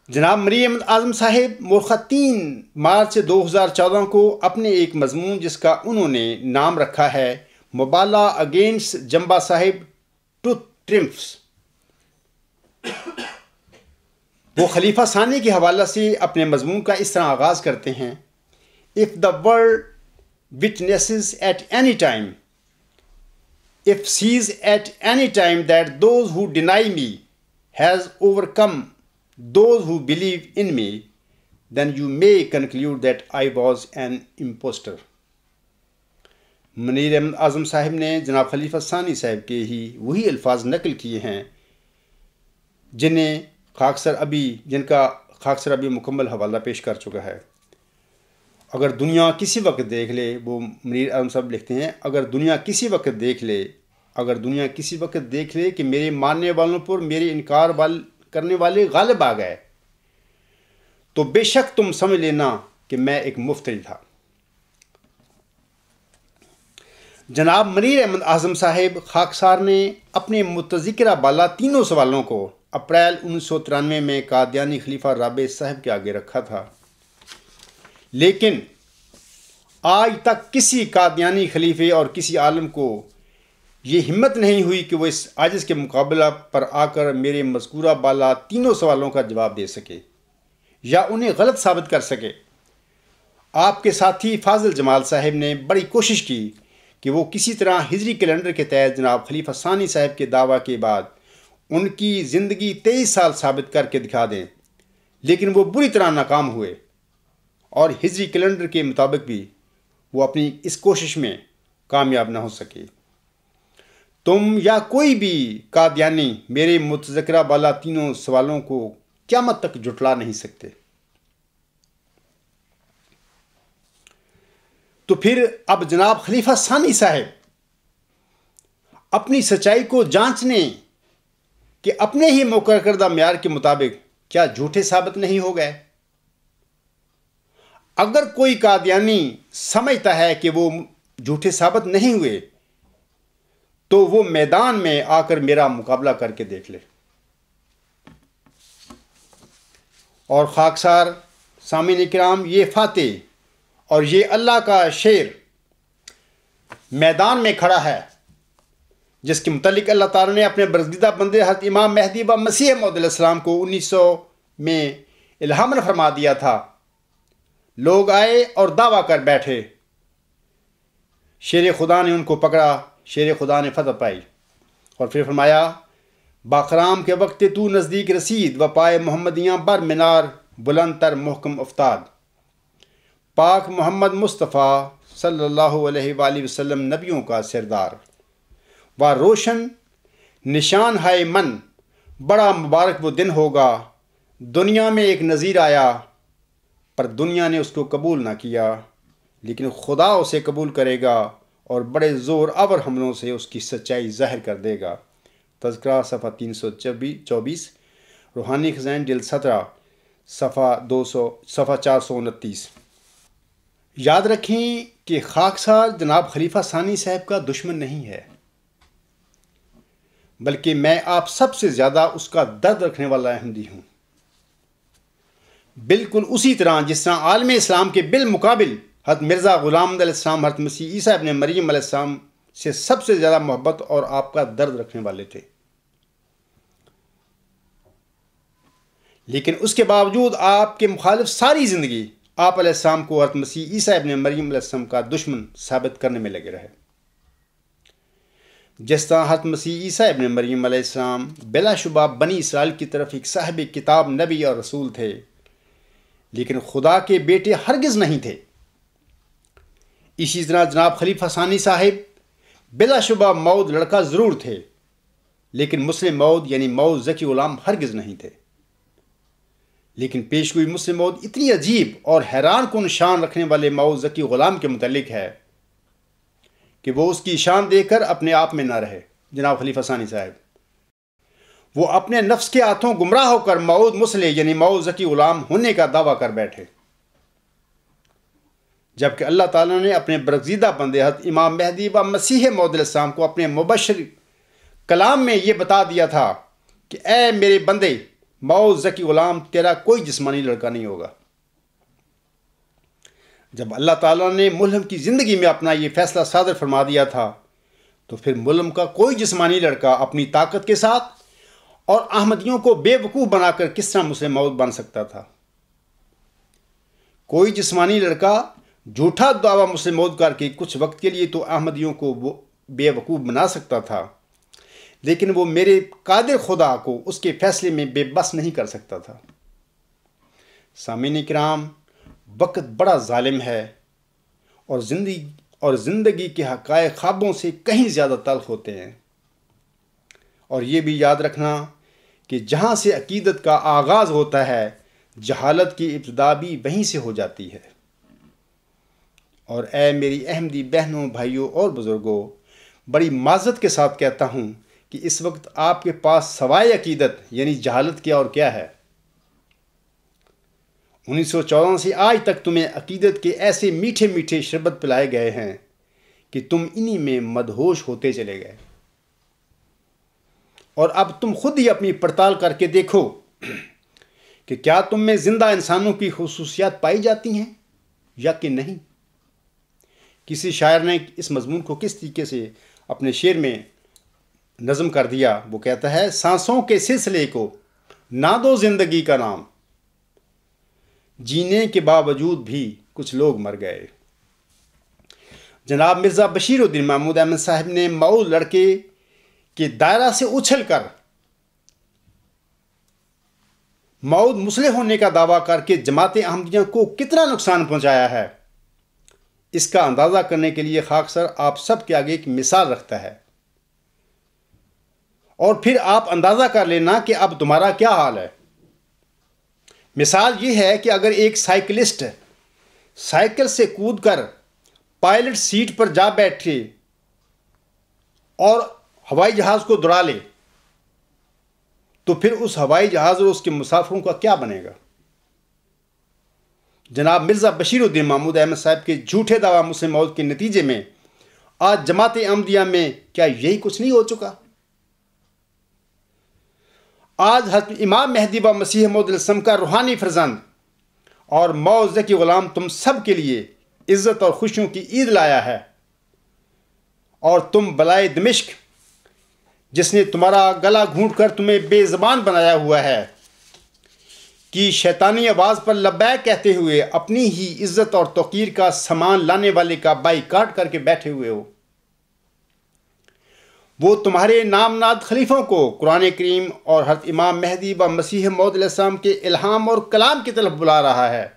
جناب مری احمد اعظم صاحب مورخہ 3 مارچ 2014 کو اپنے ایک مضمون جس کا انہوں نے نام رکھا ہے مبالہ اگینسٹ جمبا صاحب ٹروتھ ٹرمپس، وہ خلیفہ ثانی کے حوالہ سے اپنے مضمون کا اس طرح آغاز کرتے ہیں، if the world witnesses at any time, if sees at any time that those who deny me has overcome those who believe in me, then you may conclude that I was an impostor۔ Munir Ahmad اعظم صاحب نے جناب خلیفہ ثانی صاحب کے ہی وہی الفاظ نقل کیے ہیں جن کا خاکسر ابھی مکمل حوالہ پیش کر چکا ہے۔ اگر دنیا کسی وقت دیکھ لے، وہ منیر اعظم صاحب لکھتے ہیں، اگر دنیا کسی وقت دیکھ لے کہ میرے ماننے والوں پر میرے انکار کرنے والے غالب آ گئے تو بے شک تم سمجھ لینا کہ میں ایک مفتری تھا۔ جناب منیر احمد اعظم صاحب خاکسار نے اپنے متذکرہ بالا تینوں سوالوں کو اپریل 1993 میں قادیانی خلیفہ رابع صاحب کے آگے رکھا تھا، لیکن آج تک کسی قادیانی خلیفے اور کسی عالم کو یہ ہمت نہیں ہوئی کہ وہ اس عاجز کے مقابلہ پر آ کر میرے مذکورہ بالا تینوں سوالوں کا جواب دے سکے یا انہیں غلط ثابت کر سکے۔ آپ کے ساتھی فاضل جمال صاحب نے بڑی کوشش کی کہ وہ کسی طرح ہجری کیلنڈر کے تحت جناب خلیفہ ثانی صاحب کے دعویٰ کے بعد ان کی زندگی 23 سال ثابت کر کے دکھا دیں، لیکن وہ بری طرح ناکام ہوئے اور ہجری کیلنڈر کے مطابق بھی وہ اپنی اس کوشش میں کامیاب نہ ہو سکے۔ تم یا کوئی بھی قادیانی میرے متذکرہ بالا تینوں سوالوں کو قیامت تک جھٹلا نہیں سکتے۔ تو پھر اب جناب خلیفہ ثانی صاحب اپنی سچائی کو جانچنے کہ اپنے ہی مقرر کردہ معیار کے مطابق کیا جھوٹے ثابت نہیں ہو گئے؟ اگر کوئی قادیانی سمجھتا ہے کہ وہ جھوٹے ثابت نہیں ہوئے تو وہ میدان میں آ کر میرا مقابلہ کر کے دیکھ لے۔ اور خاکسار سامعین کرام، یہ فاتح اور یہ اللہ کا شیر میدان میں کھڑا ہے جس کے متعلق اللہ تعالیٰ نے اپنے برگزیدہ بندے حضرت امام مہدی و مسیح موعود علیہ السلام کو 1900 میں الہام فرما دیا تھا۔ لوگ آئے اور دعویٰ کر بیٹھے، شیر خدا نے ان کو پکڑا، شیر خدا نے فتح پائی، اور پھر فرمایا باخرام کے وقت تو نزدیک رسید و پائے محمدیاں بر مینار بلند تر محکم افتاد۔ پاک محمد مصطفیٰ صلی اللہ علیہ وآلہ وسلم نبیوں کا سردار و روشن نشان ہے من، بڑا مبارک وہ دن ہوگا، دنیا میں ایک نذیر آیا پر دنیا نے اس کو قبول نہ کیا، لیکن خدا اسے قبول کرے گا اور بڑے زور آور حملوں سے اس کی سچائی ظاہر کر دے گا۔ تذکرہ صفحہ 324، روحانی خزائن جلد 17 صفحہ 429۔ یاد رکھیں کہ خاکسار جناب خلیفہ ثانی صاحب کا دشمن نہیں ہے، بلکہ میں آپ سب سے زیادہ اس کا درد رکھنے والا احمدی ہوں، بالکل اسی طرح جس طرح عالم اسلام کے بالمقابل حضرت مرزا غلام علیہ السلام حضرت مسیح عیسیٰ ابن مریم علیہ السلام سے سب سے زیادہ محبت اور آپ کا درد رکھنے والے تھے، لیکن اس کے باوجود آپ کے مخالف ساری زندگی آپ علیہ السلام کو حضرت مسیح عیسیٰ ابن مریم علیہ السلام کا دشمن ثابت کرنے میں لگے رہے۔ جس طرح حضرت مسیح عیسیٰ ابن مریم علیہ السلام بلا شبہ بنی اسرائیل کی طرف ایک صاحب کتاب نبی اور رسول تھے، لیکن خدا کے بیٹے ہرگز نہیں تھے، اسی طرح جناب خلیفہ ثانی صاحب بلا شبہ موعود لڑکا ضرور تھے، لیکن مسلم موعود یعنی موعود ذکی غلام ہرگز نہیں تھے۔ لیکن پیشگوئی مسلم موعود اتنی عجیب اور حیران کن شان رکھنے والے موعود ذکی غلام کے متعلق ہے کہ وہ اس کی شان دیکھ کر اپنے آپ میں نہ رہے۔ جناب خلیفہ ثانی صاحب وہ اپنے نفس کے ہاتھوں گمراہ ہو کر موعود مسلح یعنی موعود ذکی غلام ہونے کا دعویٰ کر بیٹھے، جبکہ اللہ تعالیٰ نے اپنے برگزیدہ بندے حضرت امام مہدی و مسیح موعود علیہ السلام کو اپنے مبشر کلام میں یہ بتا دیا تھا کہ اے میرے بندے موعود ذکی غلام، تیرا کوئی جسمانی لڑکا نہیں ہوگا۔ جب اللہ تعالیٰ نے ملہم کی زندگی میں اپنا یہ فیصلہ صادر فرما دیا تھا تو پھر ملہم کا کوئی جسمانی لڑکا اپنی طاقت کے ساتھ اور احمدیوں کو بے وقوف بنا کر کس طرح مسلم موعود بن سکتا تھا؟ کوئی جسمانی لڑکا جھوٹا دعویٰ مسلم موعود کر کے کچھ وقت کے لیے تو احمدیوں کو بے وقوف بنا سکتا تھا، لیکن وہ میرے قادر خدا کو اس کے فیصلے میں بے بس نہیں کر سکتا تھا۔ سامعین کرام، وقت بڑا ظالم ہے اور زندگی کے حقائق خوابوں سے کہیں زیادہ تلخ ہوتے ہیں، اور یہ بھی یاد رکھنا کہ جہاں سے عقیدت کا آغاز ہوتا ہے جہالت کی ابتدا بھی وہیں سے ہو جاتی ہے۔ اور اے میری احمدی بہنوں، بھائیوں اور بزرگوں، بڑی معذرت کے ساتھ کہتا ہوں کہ اس وقت آپ کے پاس سوائے عقیدت یعنی جہالت کیا اور کیا ہے؟ 1914 سے آج تک تمہیں عقیدت کے ایسے میٹھے میٹھے شربت پلائے گئے ہیں کہ تم انہی میں مدہوش ہوتے چلے گئے، اور اب تم خود ہی اپنی پڑتال کر کے دیکھو کہ کیا تم میں زندہ انسانوں کی خصوصیات پائی جاتی ہیں یا کہ نہیں۔ کسی شاعر نے اس مضمون کو کس طریقے سے اپنے شعر میں نظم کر دیا، وہ کہتا ہے سانسوں کے سلسلے کو نہ دو زندگی کا نام، جینے کے باوجود بھی کچھ لوگ مر گئے۔ جناب مرزا بشیر الدین محمود احمد صاحب نے موعود لڑکے کے دائرہ سے اچھل کر موعود مسلح ہونے کا دعویٰ کر کے جماعت احمدیہ کو کتنا نقصان پہنچایا ہے، اس کا اندازہ کرنے کے لیے خاکسار آپ سب کے آگے ایک مثال رکھتا ہے، اور پھر آپ اندازہ کر لینا کہ اب تمہارا کیا حال ہے۔ مثال یہ ہے کہ اگر ایک سائیکلسٹ سائیکل سے کود کر پائلٹ سیٹ پر جا بیٹھے اور ہوائی جہاز کو دوڑا لے تو پھر اس ہوائی جہاز اور اس کے مسافروں کا کیا بنے گا؟ جناب مرزا بشیر الدین محمود احمد صاحب کے جھوٹے دعویٰ مسلم موعود کے نتیجے میں آج جماعت احمدیہ میں کیا یہی کچھ نہیں ہو چکا؟ آج حضرت امام مہدی و مسیح موعود علیہ السلام کا روحانی فرزند اور موعود ذکی غلام تم سب کے لیے عزت اور خوشیوں کی عید لایا ہے، اور تم بلائے دمشق جس نے تمہارا گلا گھونٹ کر تمہیں بے زبان بنایا ہوا ہے کہ شیطانی آواز پر لبیک کہتے ہوئے اپنی ہی عزت اور توقیر کا سامان لانے والے کا بائیکاٹ کر کے بیٹھے ہوئے ہو، وہ تمہارے نامناد خلیفوں کو قرآن کریم اور حضرت امام مہدی و مسیح موعود علیہ السلام کے الہام اور کلام کی طرف بلا رہا ہے،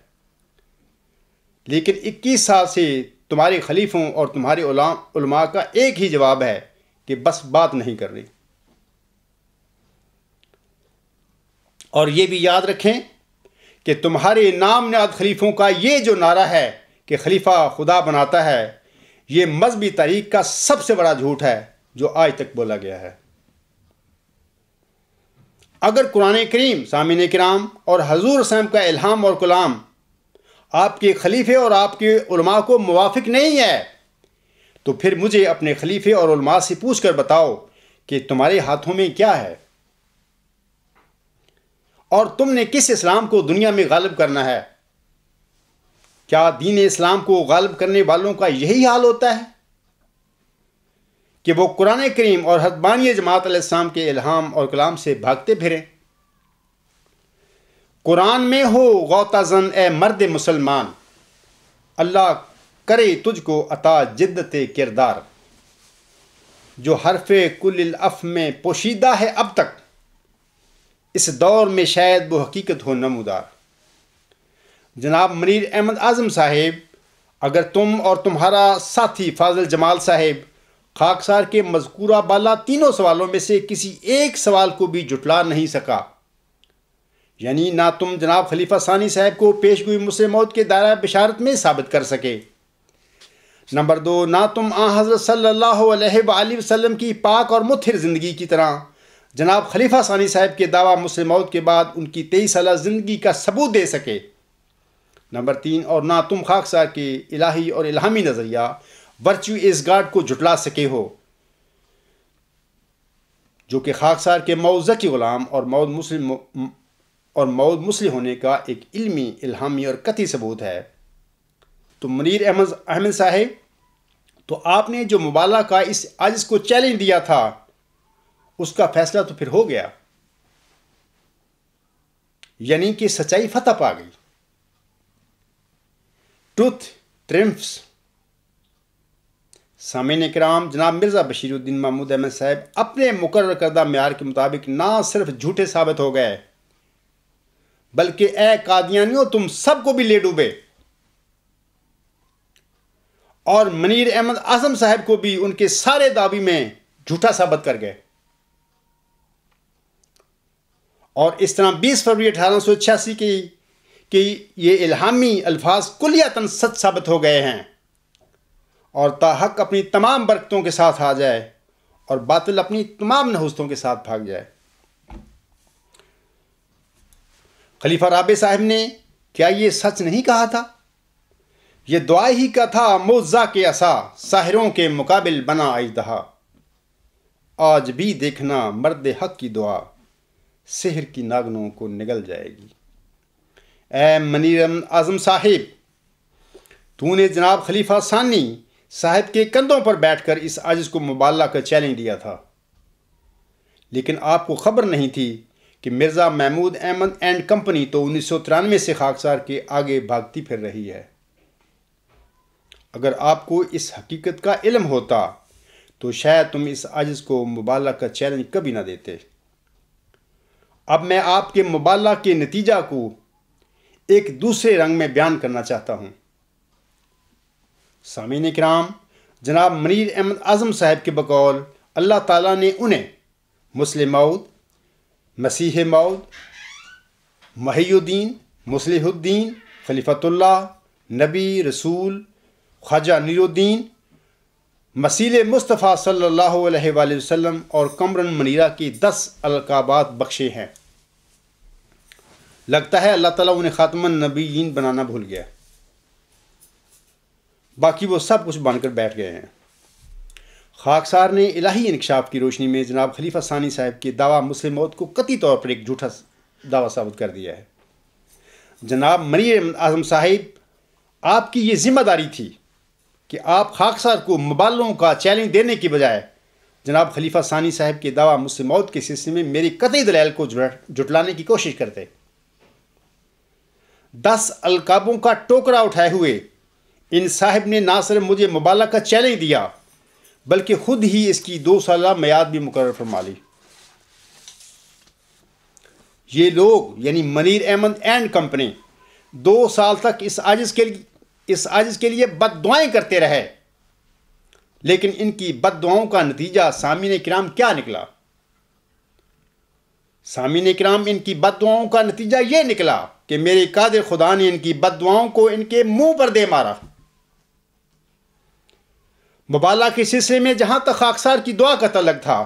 لیکن 21 سال سے تمہارے خلیفوں اور تمہارے علماء کا ایک ہی جواب ہے کہ بس بات نہیں کر رہی۔ اور یہ بھی یاد رکھیں کہ تمہارے نام نہاد خلیفوں کا یہ جو نعرہ ہے کہ خلیفہ خدا بناتا ہے، یہ مذہبی تاریخ کا سب سے بڑا جھوٹ ہے جو آج تک بولا گیا ہے۔ اگر قرآن کریم، سامعین کرام، اور حضور اسلام کا الہام اور کلام آپ کے خلیفے اور آپ کے علماء کو موافق نہیں ہے، تو پھر مجھے اپنے خلیفے اور علماء سے پوچھ کر بتاؤ کہ تمہارے ہاتھوں میں کیا ہے، اور تم نے کس اسلام کو دنیا میں غالب کرنا ہے؟ کیا دین اسلام کو غالب کرنے والوں کا یہی حال ہوتا ہے کہ وہ قرآن کریم اور حضرت بانی جماعت علیہ السلام کے الہام اور کلام سے بھاگتے پھریں؟ قرآن میں ہو غوطہ زن اے مرد مسلمان، اللہ کرے تجھ کو عطا جدت کردار، جو حرف کل الف میں پوشیدہ ہے اب تک، اس دور میں شاید وہ حقیقت ہو نمودار۔ جناب منیر احمد اعظم صاحب، اگر تم اور تمہارا ساتھی فاضل جمال صاحب خاکسار کے مذکورہ بالا تینوں سوالوں میں سے کسی ایک سوال کو بھی جھٹلا نہیں سکا، یعنی نہ تم جناب خلیفہ ثانی صاحب کو پیشگوئی مسلم موعود کے دائرہ بشارت میں ثابت کر سکے، نمبر 2، نہ تم حضرت صلی اللہ علیہ وآلہ وسلم کی پاک اور مطہر زندگی کی طرح جناب خلیفہ ثانی صاحب کے دعویٰ مسلم موعود کے بعد ان کی 23 سالہ زندگی کا ثبوت دے سکے، نمبر 3، اور نہ تم خاکسار کے الہی اور الہامی نظریہ ورچو از گاڈ کو جھٹلا سکے ہو، جو کہ خاکسار کے موعود ذکی غلام اور موعود مسلم ہونے کا ایک علمی، الہامی اور قطعی ثبوت ہے۔ تو منیر احمد صاحب، تو آپ نے جو مبالغہ کا اس عاجز کو چیلنج دیا تھا، اس کا فیصلہ تو پھر ہو گیا، یعنی کہ سچائی فتح پا گئی، ٹروتھ ٹرمفس۔ سامعین کرام، جناب مرزا بشیر الدین محمود احمد صاحب اپنے مقرر کردہ معیار کے مطابق نہ صرف جھوٹے ثابت ہو گئے، بلکہ اے قادیانیوں تم سب کو بھی لے ڈوبے، اور منیر احمد اعظم صاحب کو بھی ان کے سارے دعوی میں جھوٹا ثابت کر گئے، اور اس طرح 20 فروری 1886 کی یہ الہامی الفاظ کلیتاً سچ ثابت ہو گئے ہیں، اور تاحق اپنی تمام برکتوں کے ساتھ آ جائے اور باطل اپنی تمام نحوستوں کے ساتھ بھاگ جائے۔ خلیفہ رابع صاحب نے کیا یہ سچ نہیں کہا تھا؟ یہ دعا ہی کا تھا موزہ کے عصا، ساحروں کے مقابل بنا اژدہا، آج بھی دیکھنا مرد حق کی دعا، سحر کی ناگنوں کو نگل جائے گی۔ اے منیر اعظم صاحب، تو نے جناب خلیفہ ثانی صاحب کے کندھوں پر بیٹھ کر اس عاجز کو مبالغہ کا چیلنج دیا تھا، لیکن آپ کو خبر نہیں تھی کہ مرزا محمود احمد اینڈ کمپنی تو 1993 سے خاکسار کے آگے بھاگتی پھر رہی ہے۔ اگر آپ کو اس حقیقت کا علم ہوتا تو شاید تم اس عاجز کو مبالغہ کا چیلنج کبھی نہ دیتے۔ اب میں آپ کے مبالغہ کے نتیجہ کو ایک دوسرے رنگ میں بیان کرنا چاہتا ہوں۔ سامعین کرام، جناب منیر احمد اعظم صاحب کے بقول اللہ تعالیٰ نے انہیں مسلم موعود، مسیح موعود، محی الدین، مصلح الدین، خلیفۃ اللہ، نبی، رسول، خواجہ نیر الدین مسیل مصطفیٰ صلی اللہ علیہ وآلہ وسلم اور قمرن منیرہ کی 10 القابات بخشے ہیں۔ لگتا ہے اللہ تعالیٰ انہیں خاتم النبیین بنانا بھول گیا، باقی وہ سب کچھ بن کر بیٹھ گئے ہیں۔ خاکسار نے الہی انکشاف کی روشنی میں جناب خلیفہ ثانی صاحب کے دعویٰ مسلم موت کو قطعی طور پر ایک جھوٹا دعویٰ ثابت کر دیا ہے۔ جناب منیر اعظم صاحب، آپ کی یہ ذمہ داری تھی کہ آپ خاکسار کو مبالغوں کا چیلنج دینے کی بجائے جناب خلیفہ ثانی صاحب کے دعویٰ مسلم موت کے سلسلے میں میری قطعی دلائل کو جھٹلانے کی کوشش کرتے۔ 10 القابوں کا ٹوکرا اٹھائے ہوئے ان صاحب نے نہ صرف مجھے مبالغہ کا چیلنج دیا بلکہ خود ہی اس کی 2 سالہ میعاد بھی مقرر فرما لی۔ یہ لوگ یعنی منیر احمد اینڈ کمپنی 2 سال تک اس عاجز کے لیے بد دعائیں کرتے رہے، لیکن ان کی بد دعاؤں کا نتیجہ سامعین کرام کیا نکلا؟ سامعین کرام، ان کی بد دعاؤں کا نتیجہ یہ نکلا کہ میرے قادر خدا نے ان کی بد دعاؤں کو ان کے منہ پر دے مارا۔ مبالغہ کے سلسلے میں جہاں تک خاکسار کی دعا کا تعلق تھا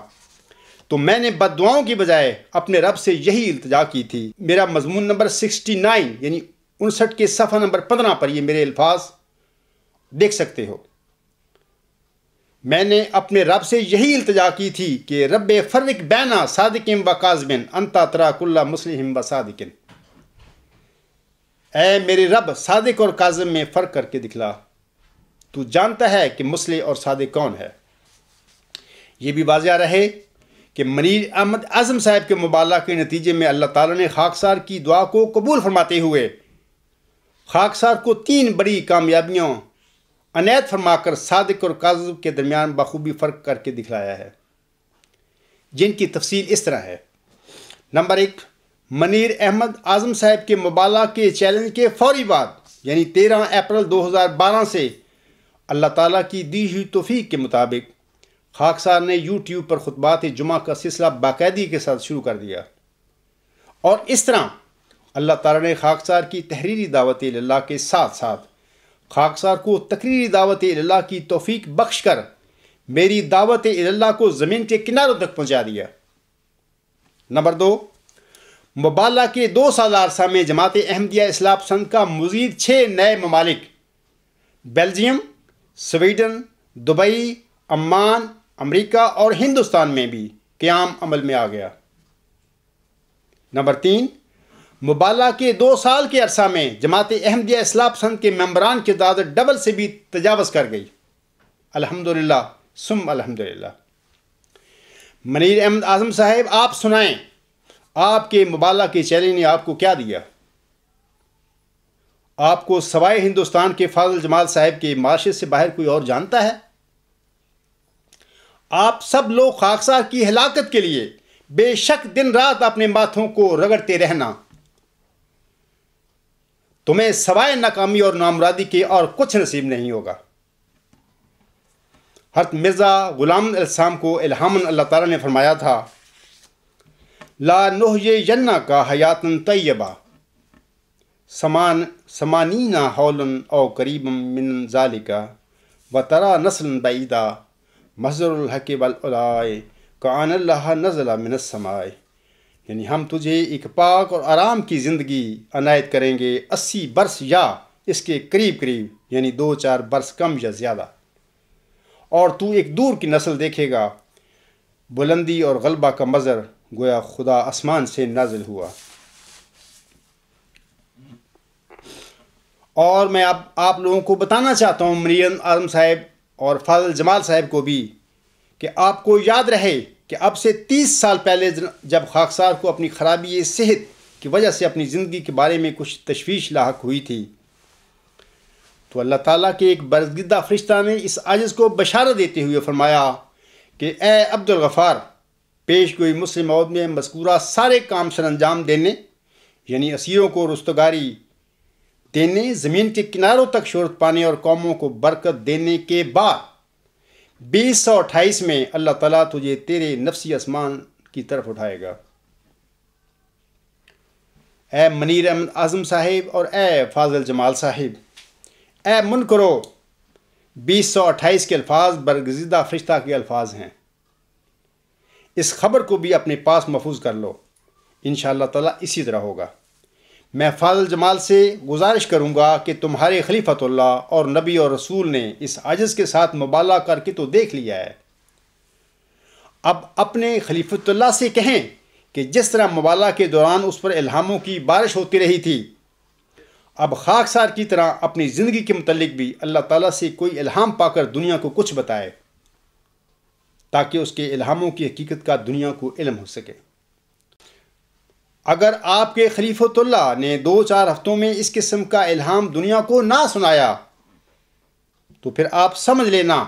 تو میں نے بد دعاؤں کی بجائے اپنے رب سے یہی التجا کی تھی۔ میرا مضمون نمبر 69 یعنی 59 کے صفحہ نمبر 15 پر یہ میرے الفاظ دیکھ سکتے ہو۔ میں نے اپنے رب سے یہی التجا کی تھی کہ رب فرق بین صادقین و کاذبین انت ترا کل مصلح و صادقین، اے میرے رب صادق اور کاذب میں فرق کر کے دکھلا، تو جانتا ہے کہ مصلح اور صادق کون ہے۔ یہ بھی واضح رہے کہ منیر احمد اعظم صاحب کے مبالغہ کے نتیجے میں اللہ تعالیٰ نے خاکسار کی دعا کو قبول فرماتے ہوئے خاکسار کو 3 بڑی کامیابیاں عنایت فرما کر صادق اور کاذب کے درمیان بخوبی فرق کر کے دکھلایا ہے، جن کی تفصیل اس طرح ہے۔ نمبر 1، منیر احمد اعظم صاحب کے مبالغہ کے چیلنج کے فوری بعد یعنی 13 اپریل 2012 سے اللہ تعالیٰ کی دی ہوئی توفیق کے مطابق خاکسار نے یوٹیوب پر خطبات جمعہ کا سلسلہ باقاعدگی کے ساتھ شروع کر دیا، اور اس طرح اللہ تعالیٰ نے خاکسار کی تحریری دعوت اللہ کے ساتھ ساتھ خاکسار کو تقریری دعوت اللہ کی توفیق بخش کر میری دعوت اللہ کو زمین کے کناروں تک پہنچا دیا۔ نمبر 2، مبالغہ کے 2 سالہ عرصہ میں جماعت احمدیہ اصلاح پسند کا مزید 6 نئے ممالک بیلجیم، سویڈن، دبئی، عمان، امریکہ اور ہندوستان میں بھی قیام عمل میں آ گیا۔ نمبر 3، مبالغہ کے 2 سال کے عرصہ میں جماعت احمدیہ اصلاح پسند کے ممبران کی تعداد ڈبل سے بھی تجاوز کر گئی۔ الحمدللہ ثم الحمدللہ۔ منیر احمد اعظم صاحب، آپ سنائیں، آپ کے مبالغہ کے چیلنج نے آپ کو کیا دیا؟ آپ کو سوائے ہندوستان کے فاضل جمال صاحب کے معاشرے سے باہر کوئی اور جانتا ہے؟ آپ سب لوگ خاکسار کی ہلاکت کے لیے بے شک دن رات اپنے ماتھوں کو رگڑتے رہنا، تمہیں سوائے ناکامی اور نامرادی کے اور کچھ نصیب نہیں ہوگا۔ حضرت مرزا غلام علیہ السلام کو الہاماً اللہ تعالیٰ نے فرمایا تھا، لا نحیینک حیاتاً طیبہ ثمانین حولا او قریبا من ذالک وترى نسلا بعیدا مصدر الحق والعلاء کان اللہ نزل من السماء، یعنی ہم تجھے ایک پاک اور آرام کی زندگی عنایت کریں گے 80 برس یا اس کے قریب یعنی 2-4 برس کم یا زیادہ، اور تو ایک دور کی نسل دیکھے گا۔ بلندی اور غلبہ کا مظہر گویا خدا آسمان سے نازل ہوا۔ اور میں اب آپ لوگوں کو بتانا چاہتا ہوں، منیر اعظم صاحب اور فاضل جمال صاحب کو بھی، کہ آپ کو یاد رہے کہ اب سے 30 سال پہلے جب خاکسار کو اپنی خرابی صحت کی وجہ سے اپنی زندگی کے بارے میں کچھ تشویش لاحق ہوئی تھی، تو اللہ تعالیٰ کے ایک برگزیدہ فرشتہ نے اس عاجز کو بشارت دیتے ہوئے فرمایا کہ اے عبدالغفار، پیش گوئی مسلم موعود میں مذکورہ سارے کام سر انجام دینے یعنی اسیروں کو رستگاری دینے، زمین کے کناروں تک شہرت پانے اور قوموں کو برکت دینے کے بعد 2028 میں اللہ تعالیٰ تجھے تیرے نفسی آسمان کی طرف اٹھائے گا۔ اے منیر احمد اعظم صاحب اور اے فاضل جمال صاحب، اے منکرو، 2028 کے الفاظ برگزیدہ فرشتہ کے الفاظ ہیں۔ اس خبر کو بھی اپنے پاس محفوظ کر لو، انشاءاللہ تعالیٰ اسی طرح ہوگا۔ میں فاضل جمال سے گزارش کروں گا کہ تمہارے خلیفۃ اللہ اور نبی اور رسول نے اس عجز کے ساتھ مبالغہ کر کے تو دیکھ لیا ہے، اب اپنے خلیفۃ اللہ سے کہیں کہ جس طرح مبالغہ کے دوران اس پر الہاموں کی بارش ہوتی رہی تھی، اب خاکسار کی طرح اپنی زندگی کے متعلق بھی اللہ تعالیٰ سے کوئی الہام پا کر دنیا کو کچھ بتائے، تاکہ اس کے الہاموں کی حقیقت کا دنیا کو علم ہو سکے۔ اگر آپ کے خلیفۃ اللہ نے 2-4 ہفتوں میں اس قسم کا الہام دنیا کو نہ سنایا تو پھر آپ سمجھ لینا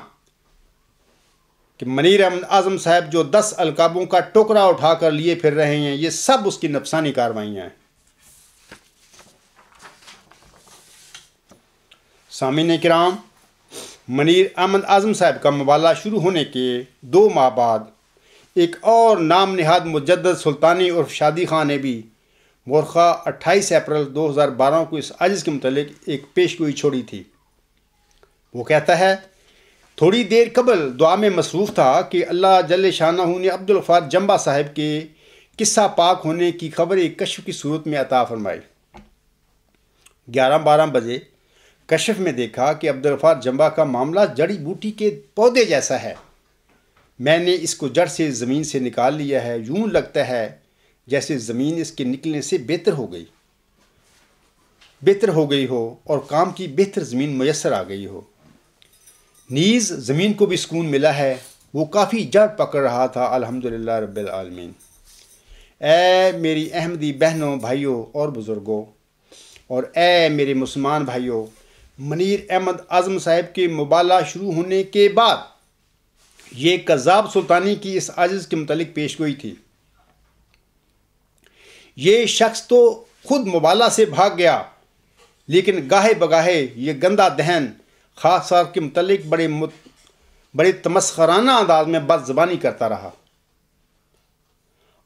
کہ منیر احمد اعظم صاحب جو 10 القابوں کا ٹکڑا اٹھا کر لیے پھر رہے ہیں، یہ سب اس کی نفسانی کاروائیاں ہیں۔ سامعین کرام، منیر احمد اعظم صاحب کا مبالغہ شروع ہونے کے 2 ماہ بعد ایک اور نام نہاد مجدد سلطانی عرف شادی خان نے بھی مورخہ 28 اپریل 2012 کو اس عجز کے متعلق ایک پیشگوئی چھوڑی تھی۔ وہ کہتا ہے، تھوڑی دیر قبل دعا میں مصروف تھا کہ اللہ جل شانہ نے عبدالغفار جمبا صاحب کے قصہ پاک ہونے کی خبر ایک کشف کی صورت میں عطا فرمائی۔ 11-12 بجے کشف میں دیکھا کہ عبدالغفار جمبا کا معاملہ جڑی بوٹی کے پودے جیسا ہے۔ میں نے اس کو جڑ سے زمین سے نکال لیا ہے، یوں لگتا ہے جیسے زمین اس کے نکلنے سے بہتر ہو گئی ہو اور کام کی بہتر زمین میسر آ گئی ہو۔ نیز زمین کو بھی سکون ملا ہے، وہ کافی جڑ پکڑ رہا تھا، الحمدللہ رب العالمین۔ اے میری احمدی بہنوں، بھائیوں اور بزرگوں، اور اے میرے مسلمان بھائیوں، منیر احمد اعظم صاحب کے مبالغہ شروع ہونے کے بعد یہ کذاب سلطانی کی اس عجز کے متعلق پیشگوئی تھی۔ یہ شخص تو خود مبالغہ سے بھاگ گیا، لیکن گاہے بگاہے یہ گندا دہن خاکسار کے متعلق بڑے تمسخرانہ انداز میں بد زبانی کرتا رہا۔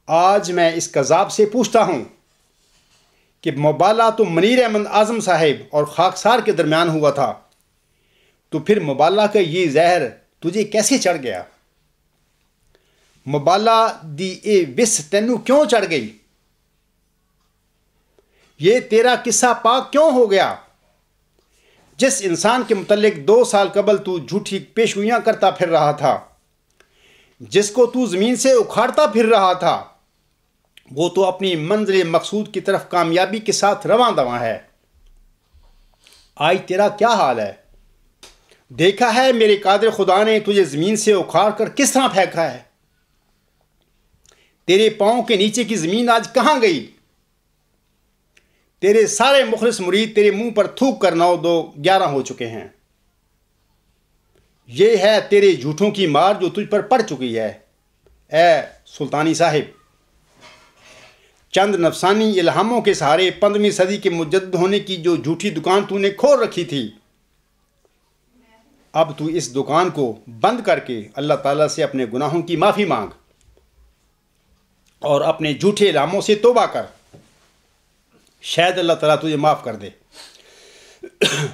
آج میں اس کذاب سے پوچھتا ہوں کہ مبالغہ تو منیر احمد اعظم صاحب اور خاکسار کے درمیان ہوا تھا، تو پھر مبالغہ کا یہ زہر تجھے کیسے چڑھ گیا؟ مبالغہ دی اے وس تینوں کیوں چڑھ گئی؟ یہ تیرا قصہ پاک کیوں ہو گیا؟ جس انسان کے متعلق 2 سال قبل تو جھوٹی پیشگوئیاں کرتا پھر رہا تھا، جس کو تو زمین سے اکھاڑتا پھر رہا تھا، وہ تو اپنی منزل مقصود کی طرف کامیابی کے ساتھ رواں دواں ہے۔ آج تیرا کیا حال ہے؟ دیکھا ہے میرے قادر خدا نے تجھے زمین سے اکھاڑ کر کس طرح پھینکا ہے؟ تیرے پاؤں کے نیچے کی زمین آج کہاں گئی؟ تیرے سارے مخلص مرید تیرے منہ پر تھوک کر 9-2-11 ہو چکے ہیں۔ یہ ہے تیرے جھوٹوں کی مار جو تجھ پر پڑ چکی ہے۔ اے سلطانی صاحب، چند نفسانی الہاموں کے سہارے 15ویں صدی کے مجدد ہونے کی جو جھوٹی دکان تو نے کھول رکھی تھی، اب تو اس دکان کو بند کر کے اللہ تعالیٰ سے اپنے گناہوں کی معافی مانگ اور اپنے جھوٹے الہاموں سے توبہ کر، شاید اللہ تعالیٰ تجھے معاف کر دے۔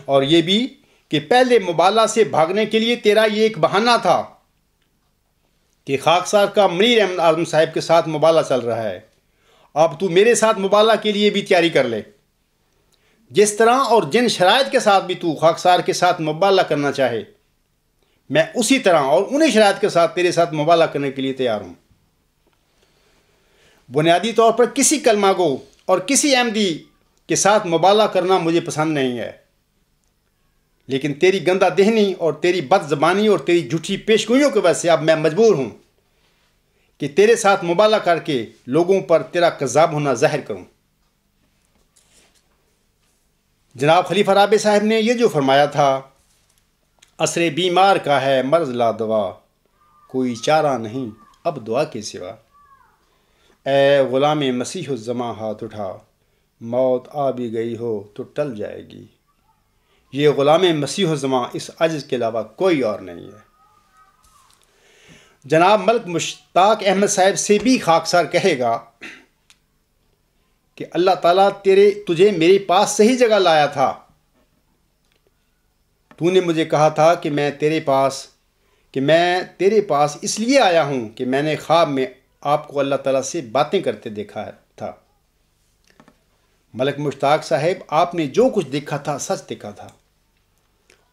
اور یہ بھی کہ پہلے مبالغہ سے بھاگنے کے لیے تیرا یہ ایک بہانہ تھا کہ خاکسار کا منیر احمد اعظم صاحب کے ساتھ مبالغہ چل رہا ہے، اب تو میرے ساتھ مبالغہ کے لیے بھی تیاری کر لے۔ جس طرح اور جن شرائط کے ساتھ بھی تو خاکسار کے ساتھ مبالغہ کرنا چاہے، میں اسی طرح اور انہی شرائط کے ساتھ تیرے ساتھ مبالغہ کرنے کے لیے تیار ہوں۔ بنیادی طور پر کسی کلمہ گو اور کسی احمدی کے ساتھ مبالغہ کرنا مجھے پسند نہیں ہے، لیکن تیری گندہ دہنی اور تیری بد زبانی اور تیری جھوٹی پیشگوئیوں کی وجہ سے اب میں مجبور ہوں کہ تیرے ساتھ مبالغہ کر کے لوگوں پر تیرا کذاب ہونا ظاہر کروں۔ جناب خلیفہ رابع صاحب نے یہ جو فرمایا تھا، عصر بیمار کا ہے مرض لا دوا، کوئی چارہ نہیں اب دعا کے سوا۔ اے غلام مسیح الزماں ہاتھ اٹھا، موت آ بھی گئی ہو تو ٹل جائے گی۔ یہ غلام مسیح الزماں اس عجز کے علاوہ کوئی اور نہیں ہے۔ جناب ملک مشتاق احمد صاحب سے بھی خاکسار کہے گا کہ اللہ تعالیٰ تجھے میرے پاس صحیح جگہ لایا تھا، تو نے مجھے کہا تھا کہ میں تیرے پاس اس لیے آیا ہوں کہ میں نے خواب میں آپ کو اللہ تعالیٰ سے باتیں کرتے دیکھا تھا۔ ملک مشتاق صاحب، آپ نے جو کچھ دیکھا تھا سچ دیکھا تھا،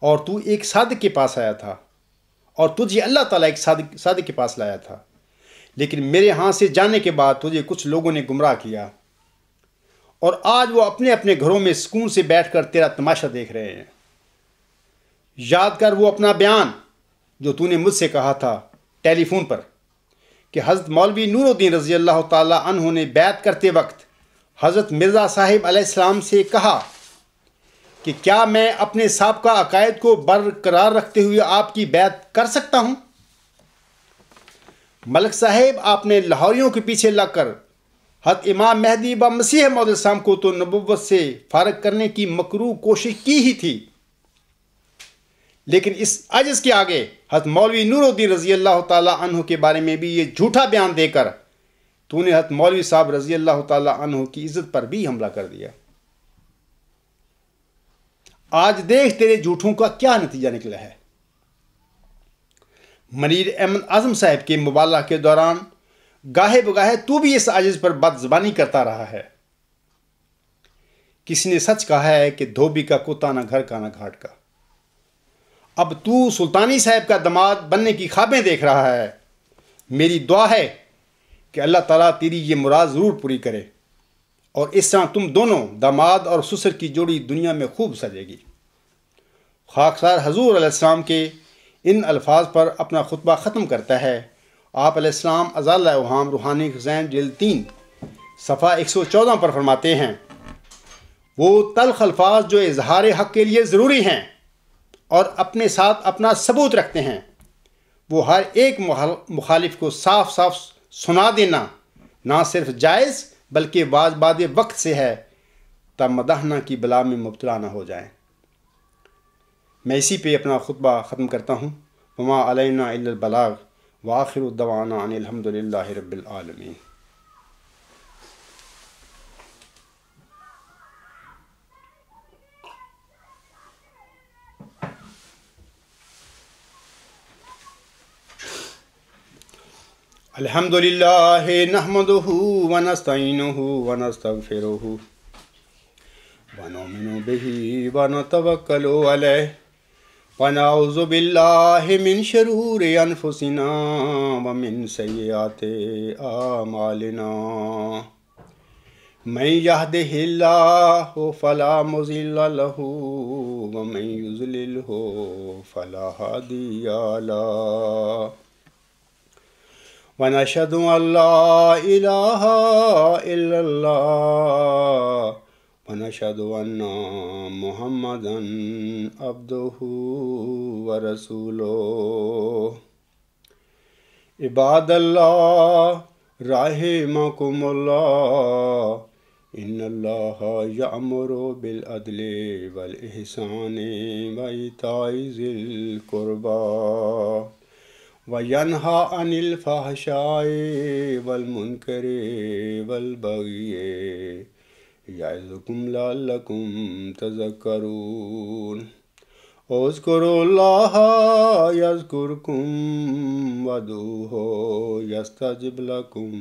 اور تو ایک صادق کے پاس آیا تھا، اور تجھے اللہ تعالیٰ ایک صادق کے پاس لایا تھا، لیکن میرے ہاں سے جانے کے بعد تجھے کچھ لوگوں نے گمراہ کیا، اور آج وہ اپنے اپنے گھروں میں سکون سے بیٹھ کر تیرا تماشا دیکھ رہے ہیں۔ یاد کر وہ اپنا بیان جو تو نے مجھ سے کہا تھا ٹیلی فون پر، کہ حضرت مولوی نور الدین رضی اللہ تعالیٰ عنہ نے بیعت کرتے وقت حضرت مرزا صاحب علیہ السلام سے کہا کہ کیا میں اپنے سابقہ عقائد کو برقرار رکھتے ہوئے آپ کی بیعت کر سکتا ہوں؟ ملک صاحب، آپ نے لاہوریوں کے پیچھے لگ کر حضرت امام مہدی و مسیح موعود السلام کو تو نبوت سے فارغ کرنے کی مکروہ کوشش کی ہی تھی، لیکن اس عجز کے آگے حضرت مولوی نور الدین رضی اللہ تعالیٰ عنہ کے بارے میں بھی یہ جھوٹا بیان دے کر تو نے حضرت مولوی صاحب رضی اللہ تعالیٰ عنہ کی عزت پر بھی حملہ کر دیا۔ آج دیکھ تیرے جھوٹوں کا کیا نتیجہ نکلا ہے۔ منیر احمد اعظم صاحب کے مبالغہ کے دوران گاہے بگاہے تو بھی اس عجز پر بد زبانی کرتا رہا ہے۔ کسی نے سچ کہا ہے کہ دھوبی کا کتا نہ گھر کا نہ گھاٹ کا۔ اب تو سلطانی صاحب کا داماد بننے کی خوابیں دیکھ رہا ہے۔ میری دعا ہے کہ اللہ تعالیٰ تیری یہ مراد ضرور پوری کرے، اور اس طرح تم دونوں داماد اور سسر کی جوڑی دنیا میں خوب سجے گی۔ خاکسار حضور علیہ السلام کے ان الفاظ پر اپنا خطبہ ختم کرتا ہے آپ علیہ السلام ازال اوہام روحانی خزائن جلد 3 صفحہ 114 پر فرماتے ہیں، وہ تلخ الفاظ جو اظہار حق کے لیے ضروری ہیں اور اپنے ساتھ اپنا ثبوت رکھتے ہیں، وہ ہر ایک مخالف کو صاف صاف سنا دینا نہ صرف جائز بلکہ واجبات وقت سے ہے، تب مداحنہ کی بلا میں مبتلا نہ ہو جائیں۔ میں اسی پہ اپنا خطبہ ختم کرتا ہوں۔ وما علینا الا البلاغ وآخر دعوانا ان الحمد للہ رب العالمین۔ الحمد للہ نحمدہ ونستعینہ ونستغفرہ ونؤمن بہ ونتوکل علیہ ونعوذ باللہ من شرور انفسنا ومن سیئات اعمالنا، من یہدہ اللہ فلا مضل لہ ومن یضللہ فلا ہادی لہ، ونشہد ان لا الہ الا اللہ ونشہد ان محمدا عبدہ ورسولہ۔ عباد اللہ رحمکم اللہ، ان اللہ یأمر بالعدل والاحسان وایتاء ذی القربی وَيَنْهَى عَنِ الْفَحْشَاءِ وَالْمُنْكَرِ وَالْبَغْيِ يَعِظُكُمْ لَعَلَّكُمْ تَذَكَّرُونَ۔ اذْكُرُوا اللَّهَ يَذْكُرْكُمْ وَادْعُوهُ يَسْتَجِبْ لَكُمْ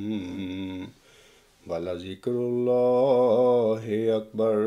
وَلَذِكْرُ اللَّهِ أَكْبَرُ۔